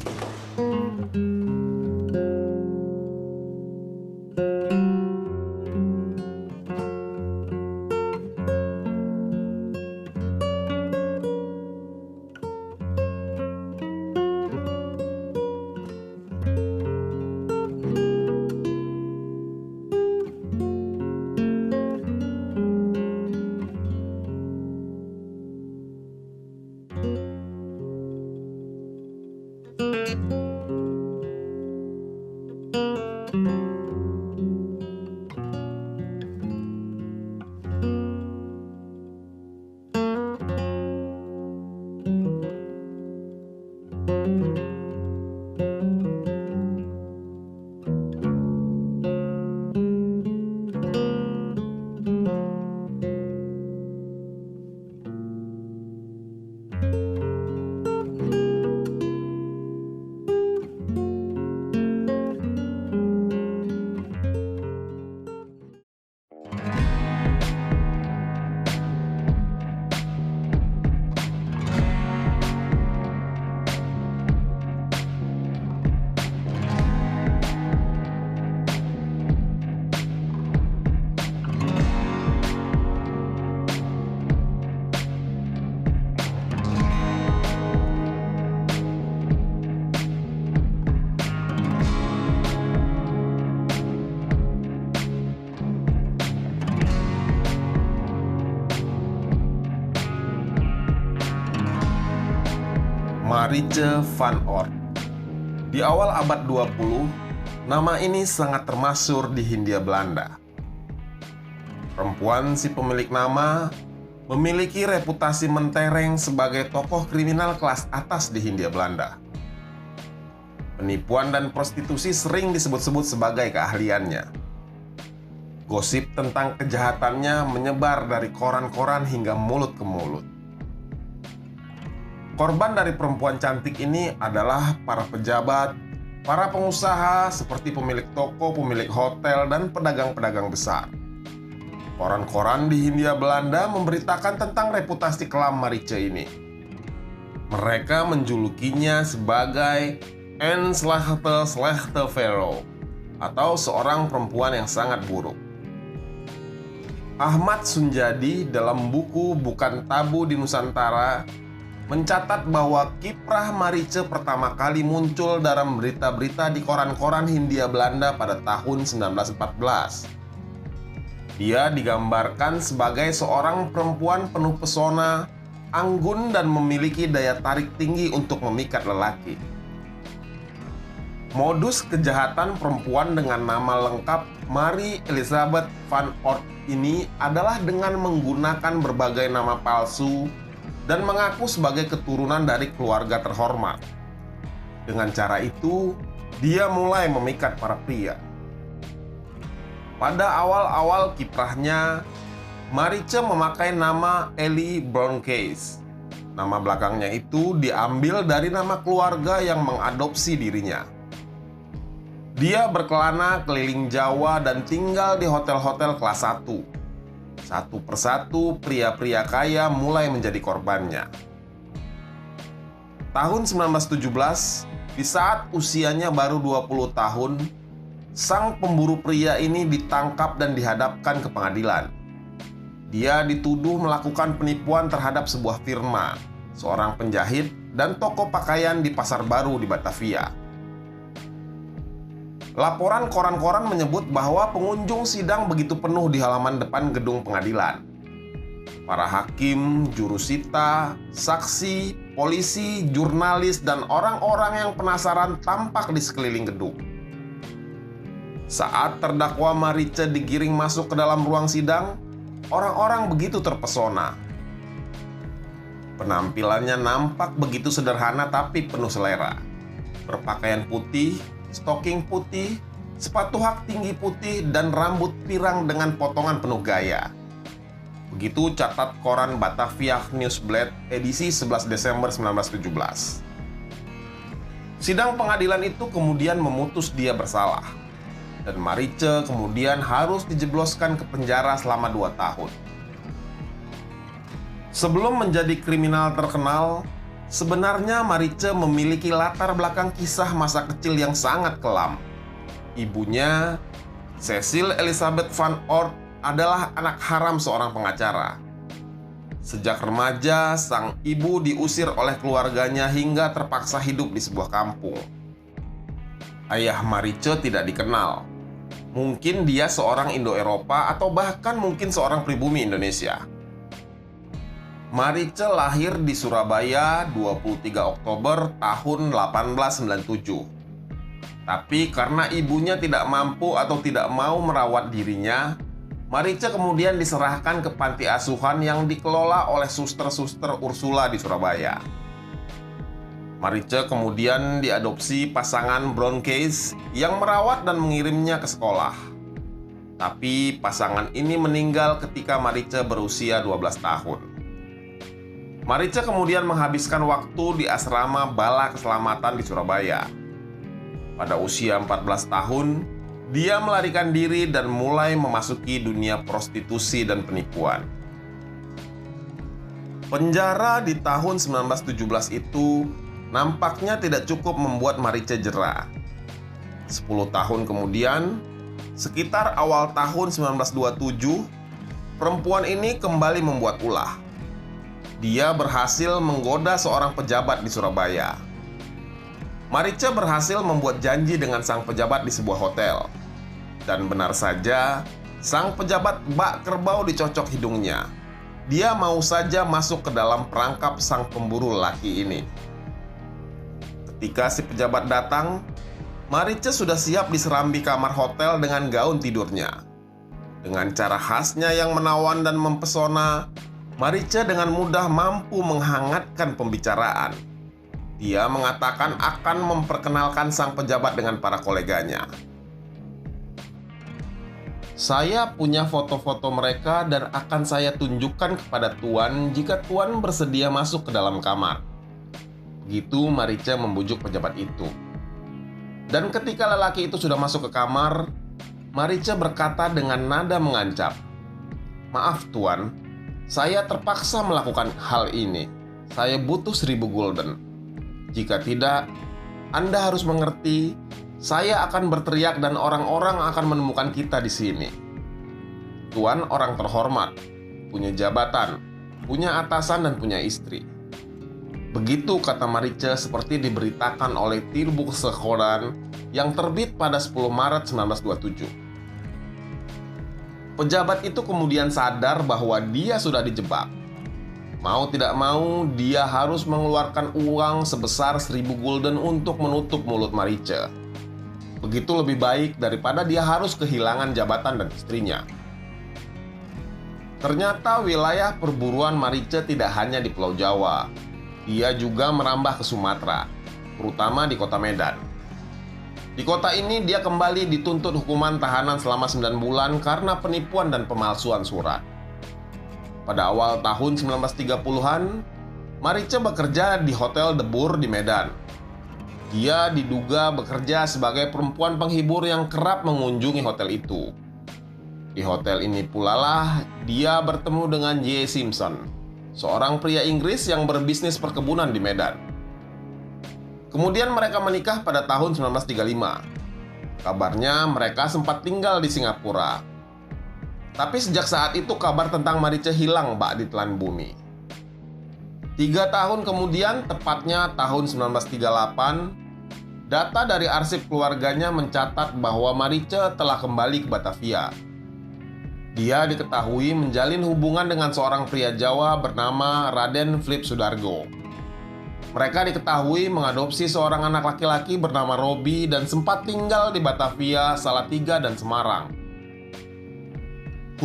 Marice van Oort. Di awal abad 20, nama ini sangat termasyhur di Hindia Belanda. Perempuan si pemilik nama memiliki reputasi mentereng sebagai tokoh kriminal kelas atas di Hindia Belanda. Penipuan dan prostitusi sering disebut-sebut sebagai keahliannya. Gosip tentang kejahatannya menyebar dari koran-koran hingga mulut ke mulut. Korban dari perempuan cantik ini adalah para pejabat, para pengusaha seperti pemilik toko, pemilik hotel, dan pedagang-pedagang besar. Koran-koran di Hindia Belanda memberitakan tentang reputasi kelam Marice ini. Mereka menjulukinya sebagai Een slechte vrouw, atau seorang perempuan yang sangat buruk. Ahmad Sunjadi dalam buku Bukan Tabu di Nusantara mencatat bahwa kiprah Marice pertama kali muncul dalam berita-berita di koran-koran Hindia Belanda pada tahun 1914. Dia digambarkan sebagai seorang perempuan penuh pesona, anggun dan memiliki daya tarik tinggi untuk memikat lelaki. Modus kejahatan perempuan dengan nama lengkap Marie Elizabeth van Oort ini adalah dengan menggunakan berbagai nama palsu dan mengaku sebagai keturunan dari keluarga terhormat. Dengan cara itu, dia mulai memikat para pria. Pada awal-awal kiprahnya, Marice memakai nama Ellie Brooncase. Nama belakangnya itu diambil dari nama keluarga yang mengadopsi dirinya. Dia berkelana keliling Jawa dan tinggal di hotel-hotel kelas 1. Satu persatu pria-pria kaya mulai menjadi korbannya. Tahun 1917, di saat usianya baru 20 tahun, sang pemburu pria ini ditangkap dan dihadapkan ke pengadilan. Dia dituduh melakukan penipuan terhadap sebuah firma, seorang penjahit, dan toko pakaian di Pasar Baru di Batavia. Laporan koran-koran menyebut bahwa pengunjung sidang begitu penuh di halaman depan gedung pengadilan. Para hakim, jurusita, saksi, polisi, jurnalis, dan orang-orang yang penasaran tampak di sekeliling gedung. Saat terdakwa Marice digiring masuk ke dalam ruang sidang, orang-orang begitu terpesona. Penampilannya nampak begitu sederhana tapi penuh selera. Berpakaian putih, stoking putih, sepatu hak tinggi putih, dan rambut pirang dengan potongan penuh gaya. Begitu catat koran Batavia Nieuwsblad edisi 11 Desember 1917. Sidang pengadilan itu kemudian memutus dia bersalah, dan Marice kemudian harus dijebloskan ke penjara selama 2 tahun. Sebelum menjadi kriminal terkenal, sebenarnya Marice memiliki latar belakang kisah masa kecil yang sangat kelam. Ibunya, Cecil Elizabeth van Oort, adalah anak haram seorang pengacara. Sejak remaja, sang ibu diusir oleh keluarganya hingga terpaksa hidup di sebuah kampung. Ayah Marice tidak dikenal. Mungkin dia seorang Indo-Eropa atau bahkan mungkin seorang pribumi Indonesia. Marice lahir di Surabaya 23 Oktober tahun 1897. Tapi karena ibunya tidak mampu atau tidak mau merawat dirinya, Marice kemudian diserahkan ke panti asuhan yang dikelola oleh suster-suster Ursula di Surabaya. Marice kemudian diadopsi pasangan Bronkheiss yang merawat dan mengirimnya ke sekolah. Tapi pasangan ini meninggal ketika Marice berusia 12 tahun. Marice kemudian menghabiskan waktu di asrama Bala Keselamatan di Surabaya. Pada usia 14 tahun, dia melarikan diri dan mulai memasuki dunia prostitusi dan penipuan. Penjara di tahun 1917 itu nampaknya tidak cukup membuat Marice jera. 10 tahun kemudian, sekitar awal tahun 1927, perempuan ini kembali membuat ulah. Dia berhasil menggoda seorang pejabat di Surabaya. Marice berhasil membuat janji dengan sang pejabat di sebuah hotel. Dan benar saja, sang pejabat bak kerbau dicocok hidungnya. Dia mau saja masuk ke dalam perangkap sang pemburu laki ini. Ketika si pejabat datang, Marice sudah siap diserambi kamar hotel dengan gaun tidurnya. Dengan cara khasnya yang menawan dan mempesona, Marice dengan mudah mampu menghangatkan pembicaraan. Dia mengatakan akan memperkenalkan sang pejabat dengan para koleganya. Saya punya foto-foto mereka dan akan saya tunjukkan kepada Tuan jika Tuan bersedia masuk ke dalam kamar. Begitu Marice membujuk pejabat itu. Dan ketika lelaki itu sudah masuk ke kamar, Marice berkata dengan nada mengancam, "Maaf Tuan, saya terpaksa melakukan hal ini. Saya butuh 1000 gulden. Jika tidak, Anda harus mengerti, saya akan berteriak dan orang-orang akan menemukan kita di sini. Tuan orang terhormat, punya jabatan, punya atasan dan punya istri." Begitu kata Marice seperti diberitakan oleh Tilburgse Courant yang terbit pada 10 Maret 1927. Pejabat itu kemudian sadar bahwa dia sudah dijebak. Mau tidak mau, dia harus mengeluarkan uang sebesar 1000 gulden untuk menutup mulut Marice. Begitu lebih baik daripada dia harus kehilangan jabatan dan istrinya. Ternyata wilayah perburuan Marice tidak hanya di Pulau Jawa. Dia juga merambah ke Sumatera, terutama di kota Medan. Di kota ini dia kembali dituntut hukuman tahanan selama 9 bulan karena penipuan dan pemalsuan surat. Pada awal tahun 1930-an, Marice bekerja di Hotel De Boer di Medan. Dia diduga bekerja sebagai perempuan penghibur yang kerap mengunjungi hotel itu. Di hotel ini pula lah dia bertemu dengan J. Simpson, seorang pria Inggris yang berbisnis perkebunan di Medan. Kemudian mereka menikah pada tahun 1935. Kabarnya mereka sempat tinggal di Singapura. Tapi sejak saat itu kabar tentang Marice hilang bak di telan bumi. 3 tahun kemudian, tepatnya tahun 1938, data dari arsip keluarganya mencatat bahwa Marice telah kembali ke Batavia. Dia diketahui menjalin hubungan dengan seorang pria Jawa bernama Raden Philip Sudargo. Mereka diketahui mengadopsi seorang anak laki-laki bernama Robi dan sempat tinggal di Batavia, Salatiga, dan Semarang.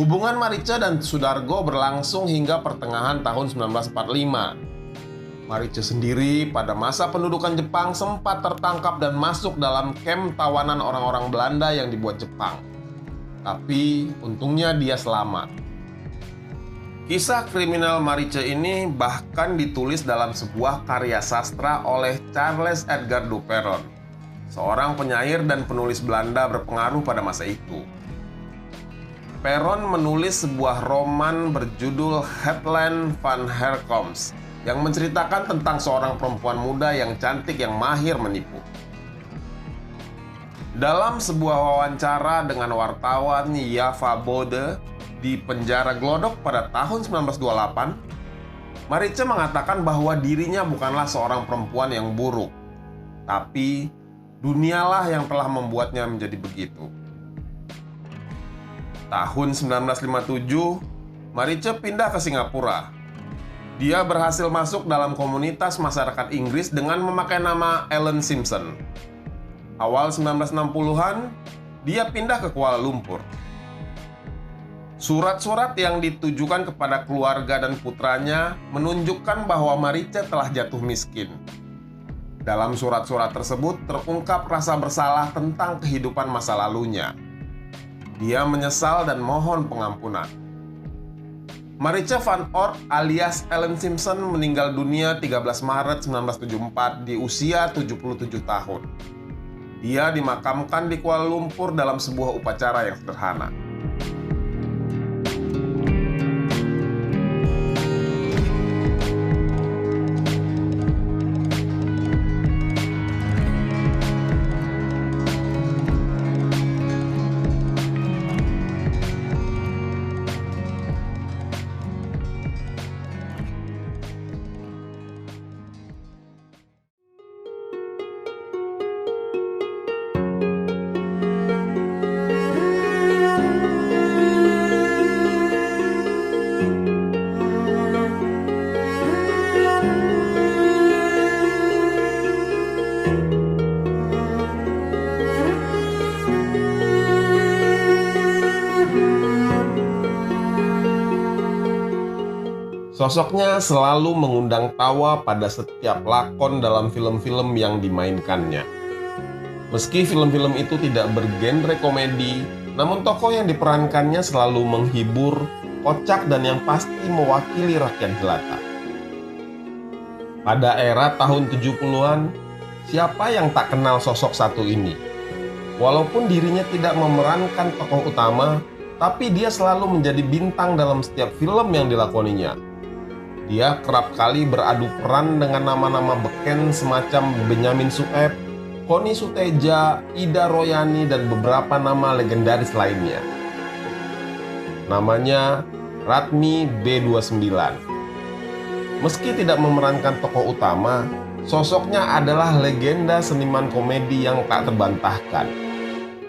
Hubungan Marice dan Sudargo berlangsung hingga pertengahan tahun 1945. Marice sendiri pada masa pendudukan Jepang sempat tertangkap dan masuk dalam kamp tawanan orang-orang Belanda yang dibuat Jepang. Tapi untungnya dia selamat. Kisah kriminal Marice ini bahkan ditulis dalam sebuah karya sastra oleh Charles Edgar Duperron, seorang penyair dan penulis Belanda berpengaruh pada masa itu. Perron menulis sebuah roman berjudul Hetland van Herkomst yang menceritakan tentang seorang perempuan muda yang cantik yang mahir menipu. Dalam sebuah wawancara dengan wartawan Java Bode di penjara Glodok pada tahun 1928, Marice mengatakan bahwa dirinya bukanlah seorang perempuan yang buruk, tapi dunialah yang telah membuatnya menjadi begitu. Tahun 1957, Marice pindah ke Singapura. Dia berhasil masuk dalam komunitas masyarakat Inggris dengan memakai nama Alan Simpson. Awal 1960-an, dia pindah ke Kuala Lumpur. Surat-surat yang ditujukan kepada keluarga dan putranya menunjukkan bahwa Marice telah jatuh miskin. Dalam surat-surat tersebut terungkap rasa bersalah tentang kehidupan masa lalunya. Dia menyesal dan mohon pengampunan. Marice van Oort alias Alan Simpson meninggal dunia 13 Maret 1974 di usia 77 tahun. Dia dimakamkan di Kuala Lumpur dalam sebuah upacara yang sederhana. Sosoknya selalu mengundang tawa pada setiap lakon dalam film-film yang dimainkannya. Meski film-film itu tidak bergenre komedi, namun tokoh yang diperankannya selalu menghibur, kocak, dan yang pasti mewakili rakyat jelata. Pada era tahun 70-an, siapa yang tak kenal sosok satu ini? Walaupun dirinya tidak memerankan tokoh utama, tapi dia selalu menjadi bintang dalam setiap film yang dilakoninya. Dia kerap kali beradu peran dengan nama-nama beken semacam Benyamin Sueb, Koni Suteja, Ida Royani, dan beberapa nama legendaris lainnya. Namanya Radmi B29. Meski tidak memerankan tokoh utama, sosoknya adalah legenda seniman komedi yang tak terbantahkan.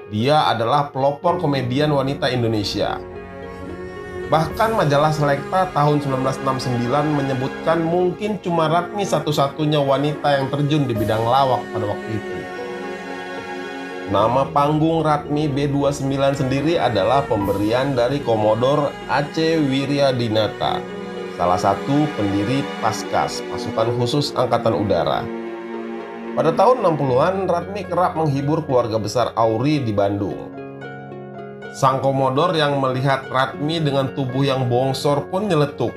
Dia adalah pelopor komedian wanita Indonesia. Bahkan majalah Selekta tahun 1969 menyebutkan mungkin cuma Radmi satu-satunya wanita yang terjun di bidang lawak pada waktu itu. Nama panggung Radmi B29 sendiri adalah pemberian dari Komodor Aceh Wiryadinata, salah satu pendiri Paskas, pasukan khusus Angkatan Udara. Pada tahun 60-an, Radmi kerap menghibur keluarga besar Auri di Bandung. Sang komodor yang melihat Radmi dengan tubuh yang bongsor pun nyeletuk,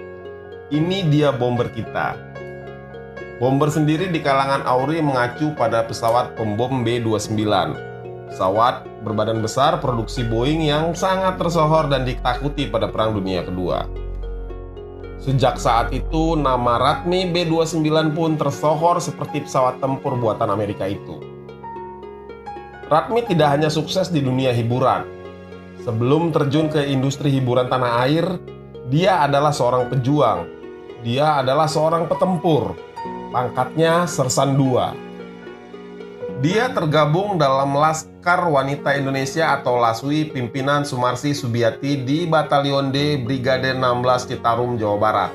"Ini dia bomber kita." Bomber sendiri di kalangan Auri mengacu pada pesawat pembom B-29. Pesawat berbadan besar produksi Boeing yang sangat tersohor dan ditakuti pada Perang Dunia Kedua. Sejak saat itu, nama Radmi B-29 pun tersohor seperti pesawat tempur buatan Amerika itu. Radmi tidak hanya sukses di dunia hiburan. Sebelum terjun ke industri hiburan tanah air, dia adalah seorang pejuang. Dia adalah seorang petempur. Pangkatnya Sersan II. Dia tergabung dalam Laskar Wanita Indonesia atau LASWI pimpinan Sumarsi Subiati di Batalion D Brigade 16 Citarum, Jawa Barat.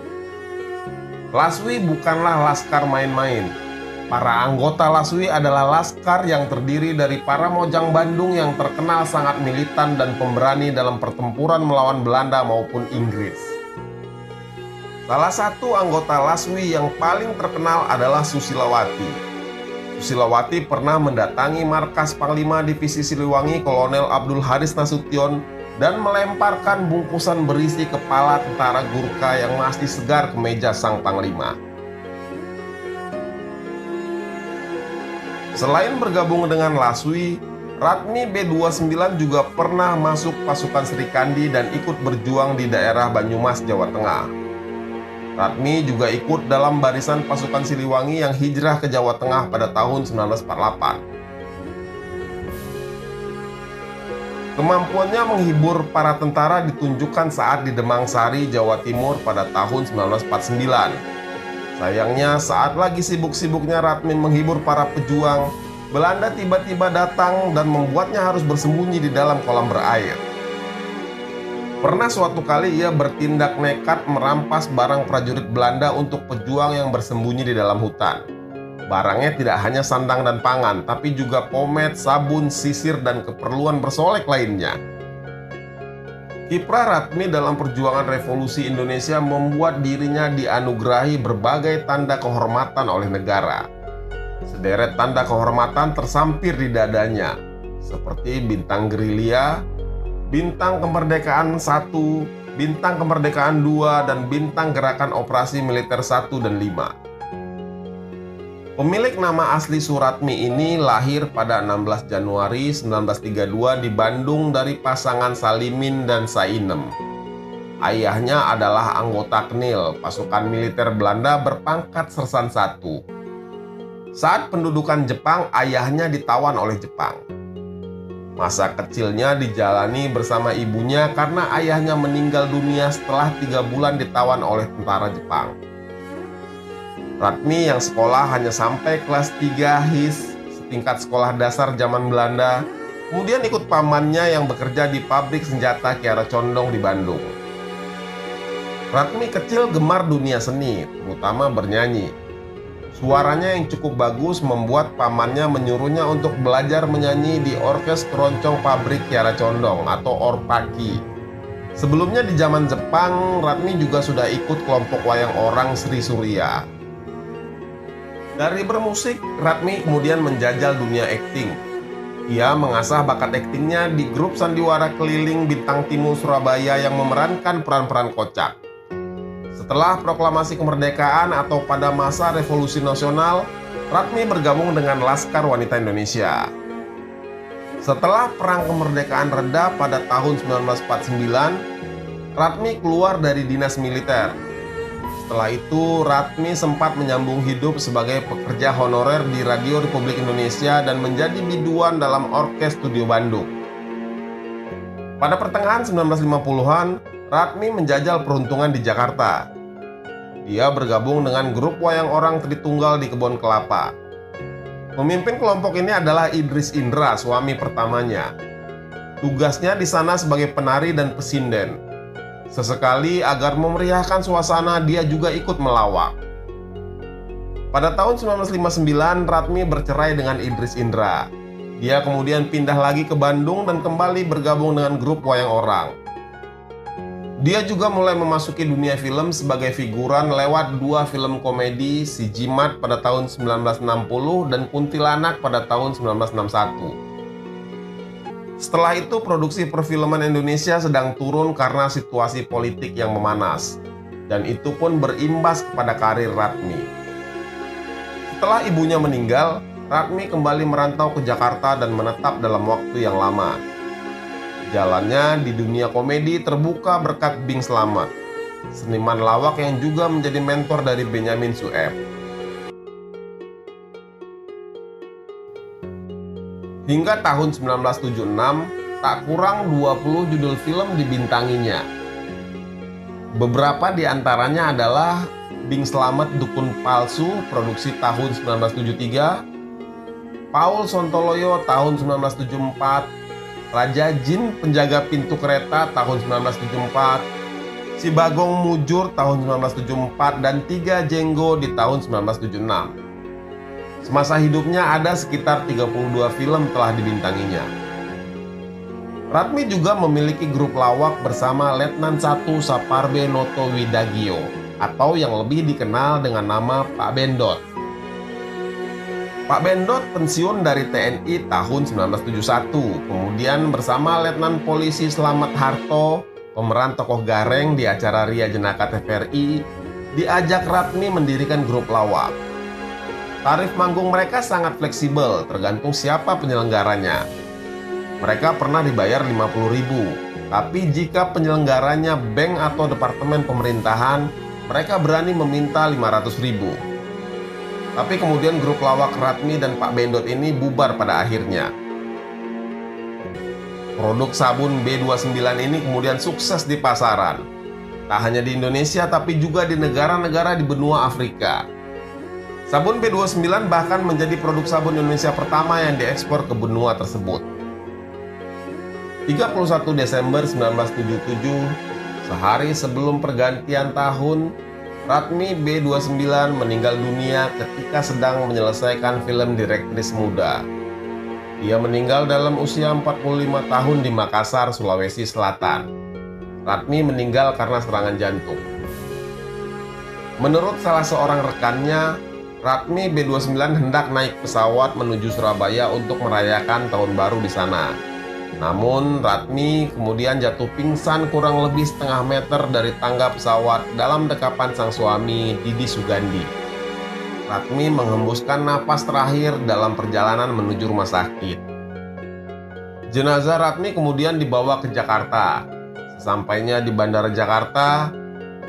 LASWI bukanlah laskar main-main. Para anggota LASWI adalah laskar yang terdiri dari para mojang Bandung yang terkenal sangat militan dan pemberani dalam pertempuran melawan Belanda maupun Inggris. Salah satu anggota LASWI yang paling terkenal adalah Susilawati. Susilawati pernah mendatangi markas Panglima Divisi Siliwangi Kolonel Abdul Haris Nasution dan melemparkan bungkusan berisi kepala tentara Gurkha yang masih segar ke meja sang Panglima. Selain bergabung dengan LASWI, Radmi B29 juga pernah masuk pasukan Serikandi dan ikut berjuang di daerah Banyumas, Jawa Tengah. Radmi juga ikut dalam barisan pasukan Siliwangi yang hijrah ke Jawa Tengah pada tahun 1948. Kemampuannya menghibur para tentara ditunjukkan saat di Demang Sari, Jawa Timur pada tahun 1949. Sayangnya, saat lagi sibuk-sibuknya Radmi menghibur para pejuang, Belanda tiba-tiba datang dan membuatnya harus bersembunyi di dalam kolam berair. Pernah suatu kali ia bertindak nekat merampas barang prajurit Belanda untuk pejuang yang bersembunyi di dalam hutan. Barangnya tidak hanya sandang dan pangan, tapi juga pomade, sabun, sisir, dan keperluan bersolek lainnya. Kiprah Ratmi dalam perjuangan revolusi Indonesia membuat dirinya dianugerahi berbagai tanda kehormatan oleh negara. Sederet tanda kehormatan tersampir di dadanya, seperti Bintang Gerilya, Bintang Kemerdekaan 1, Bintang Kemerdekaan 2, dan Bintang Gerakan Operasi Militer 1 dan 5. Pemilik nama asli Suratmi ini lahir pada 16 Januari 1932 di Bandung dari pasangan Salimin dan Sainem. Ayahnya adalah anggota KNIL, pasukan militer Belanda berpangkat Sersan 1. Saat pendudukan Jepang, ayahnya ditawan oleh Jepang. Masa kecilnya dijalani bersama ibunya karena ayahnya meninggal dunia setelah 3 bulan ditawan oleh tentara Jepang. Ratmi yang sekolah hanya sampai kelas 3 HIS, setingkat sekolah dasar zaman Belanda, kemudian ikut pamannya yang bekerja di pabrik senjata Kiara Condong di Bandung. Ratmi kecil gemar dunia seni, terutama bernyanyi. Suaranya yang cukup bagus membuat pamannya menyuruhnya untuk belajar menyanyi di Orkes Keroncong Pabrik Kiara Condong atau Orpaki. Sebelumnya di zaman Jepang, Ratmi juga sudah ikut kelompok wayang orang Sri Surya. Dari bermusik, Ratmi kemudian menjajal dunia akting. Ia mengasah bakat aktingnya di grup sandiwara keliling Bintang Timur Surabaya yang memerankan peran-peran kocak. Setelah proklamasi kemerdekaan atau pada masa revolusi nasional, Ratmi bergabung dengan Laskar Wanita Indonesia. Setelah perang kemerdekaan reda pada tahun 1949, Ratmi keluar dari dinas militer. Setelah itu, Ratmi sempat menyambung hidup sebagai pekerja honorer di Radio Republik Indonesia dan menjadi biduan dalam Orkes Studio Bandung. Pada pertengahan 1950-an, Ratmi menjajal peruntungan di Jakarta. Dia bergabung dengan grup wayang orang Tritunggal di Kebon Kelapa. Pemimpin kelompok ini adalah Idris Indra, suami pertamanya. Tugasnya di sana sebagai penari dan pesinden. Sesekali agar memeriahkan suasana, dia juga ikut melawak. Pada tahun 1959, Ratmi bercerai dengan Idris Indra. Dia kemudian pindah lagi ke Bandung dan kembali bergabung dengan grup wayang orang. Dia juga mulai memasuki dunia film sebagai figuran lewat 2 film komedi, Si Jimat pada tahun 1960 dan Kuntilanak pada tahun 1961. Setelah itu, produksi perfilman Indonesia sedang turun karena situasi politik yang memanas, dan itu pun berimbas kepada karir Ratmi. Setelah ibunya meninggal, Ratmi kembali merantau ke Jakarta dan menetap dalam waktu yang lama. Jalannya di dunia komedi terbuka berkat Bing Slamet, seniman lawak yang juga menjadi mentor dari Benyamin Sueb. Hingga tahun 1976, tak kurang 20 judul film dibintanginya. Beberapa di antaranya adalah Bing Slamet Dukun Palsu produksi tahun 1973, Paul Sontoloyo tahun 1974, Raja Jin Penjaga Pintu Kereta tahun 1974, Si Bagong Mujur tahun 1974, dan Tiga Jenggo di tahun 1976. Semasa hidupnya ada sekitar 32 film telah dibintanginya. Ratmi juga memiliki grup lawak bersama Letnan 1 Saparbe Noto Widagio atau yang lebih dikenal dengan nama Pak Bendot. Pak Bendot pensiun dari TNI tahun 1971, kemudian bersama Letnan Polisi Slamet Harto, pemeran tokoh Gareng di acara Ria Jenaka TVRI, diajak Ratmi mendirikan grup lawak. Tarif manggung mereka sangat fleksibel, tergantung siapa penyelenggaranya. Mereka pernah dibayar 50.000, tapi jika penyelenggaranya bank atau departemen pemerintahan, mereka berani meminta 500.000. Tapi kemudian grup lawak Ratmi dan Pak Bendot ini bubar pada akhirnya. Produk sabun B29 ini kemudian sukses di pasaran. Tak hanya di Indonesia, tapi juga di negara-negara di benua Afrika. Sabun B29 bahkan menjadi produk sabun Indonesia pertama yang diekspor ke benua tersebut. 31 Desember 1977, sehari sebelum pergantian tahun, Ratmi B29 meninggal dunia ketika sedang menyelesaikan film Direktris Muda. Dia meninggal dalam usia 45 tahun di Makassar, Sulawesi Selatan. Ratmi meninggal karena serangan jantung. Menurut salah seorang rekannya, Ratmi B29 hendak naik pesawat menuju Surabaya untuk merayakan tahun baru di sana. Namun, Ratmi kemudian jatuh pingsan kurang lebih setengah meter dari tangga pesawat dalam dekapan sang suami, Didi Sugandi. Ratmi menghembuskan napas terakhir dalam perjalanan menuju rumah sakit. Jenazah Ratmi kemudian dibawa ke Jakarta. Sesampainya di Bandara Jakarta,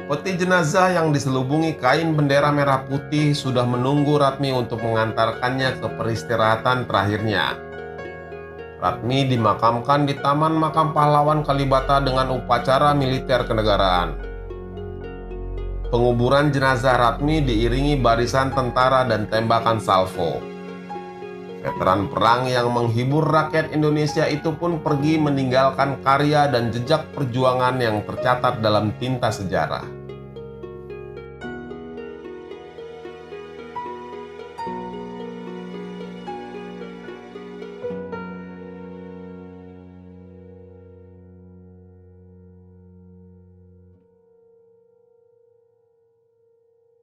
peti jenazah yang diselubungi kain bendera merah putih sudah menunggu Ratmi untuk mengantarkannya ke peristirahatan terakhirnya. Ratmi dimakamkan di Taman Makam Pahlawan Kalibata dengan upacara militer kenegaraan. Penguburan jenazah Ratmi diiringi barisan tentara dan tembakan salvo. Veteran perang yang menghibur rakyat Indonesia itu pun pergi meninggalkan karya dan jejak perjuangan yang tercatat dalam tinta sejarah.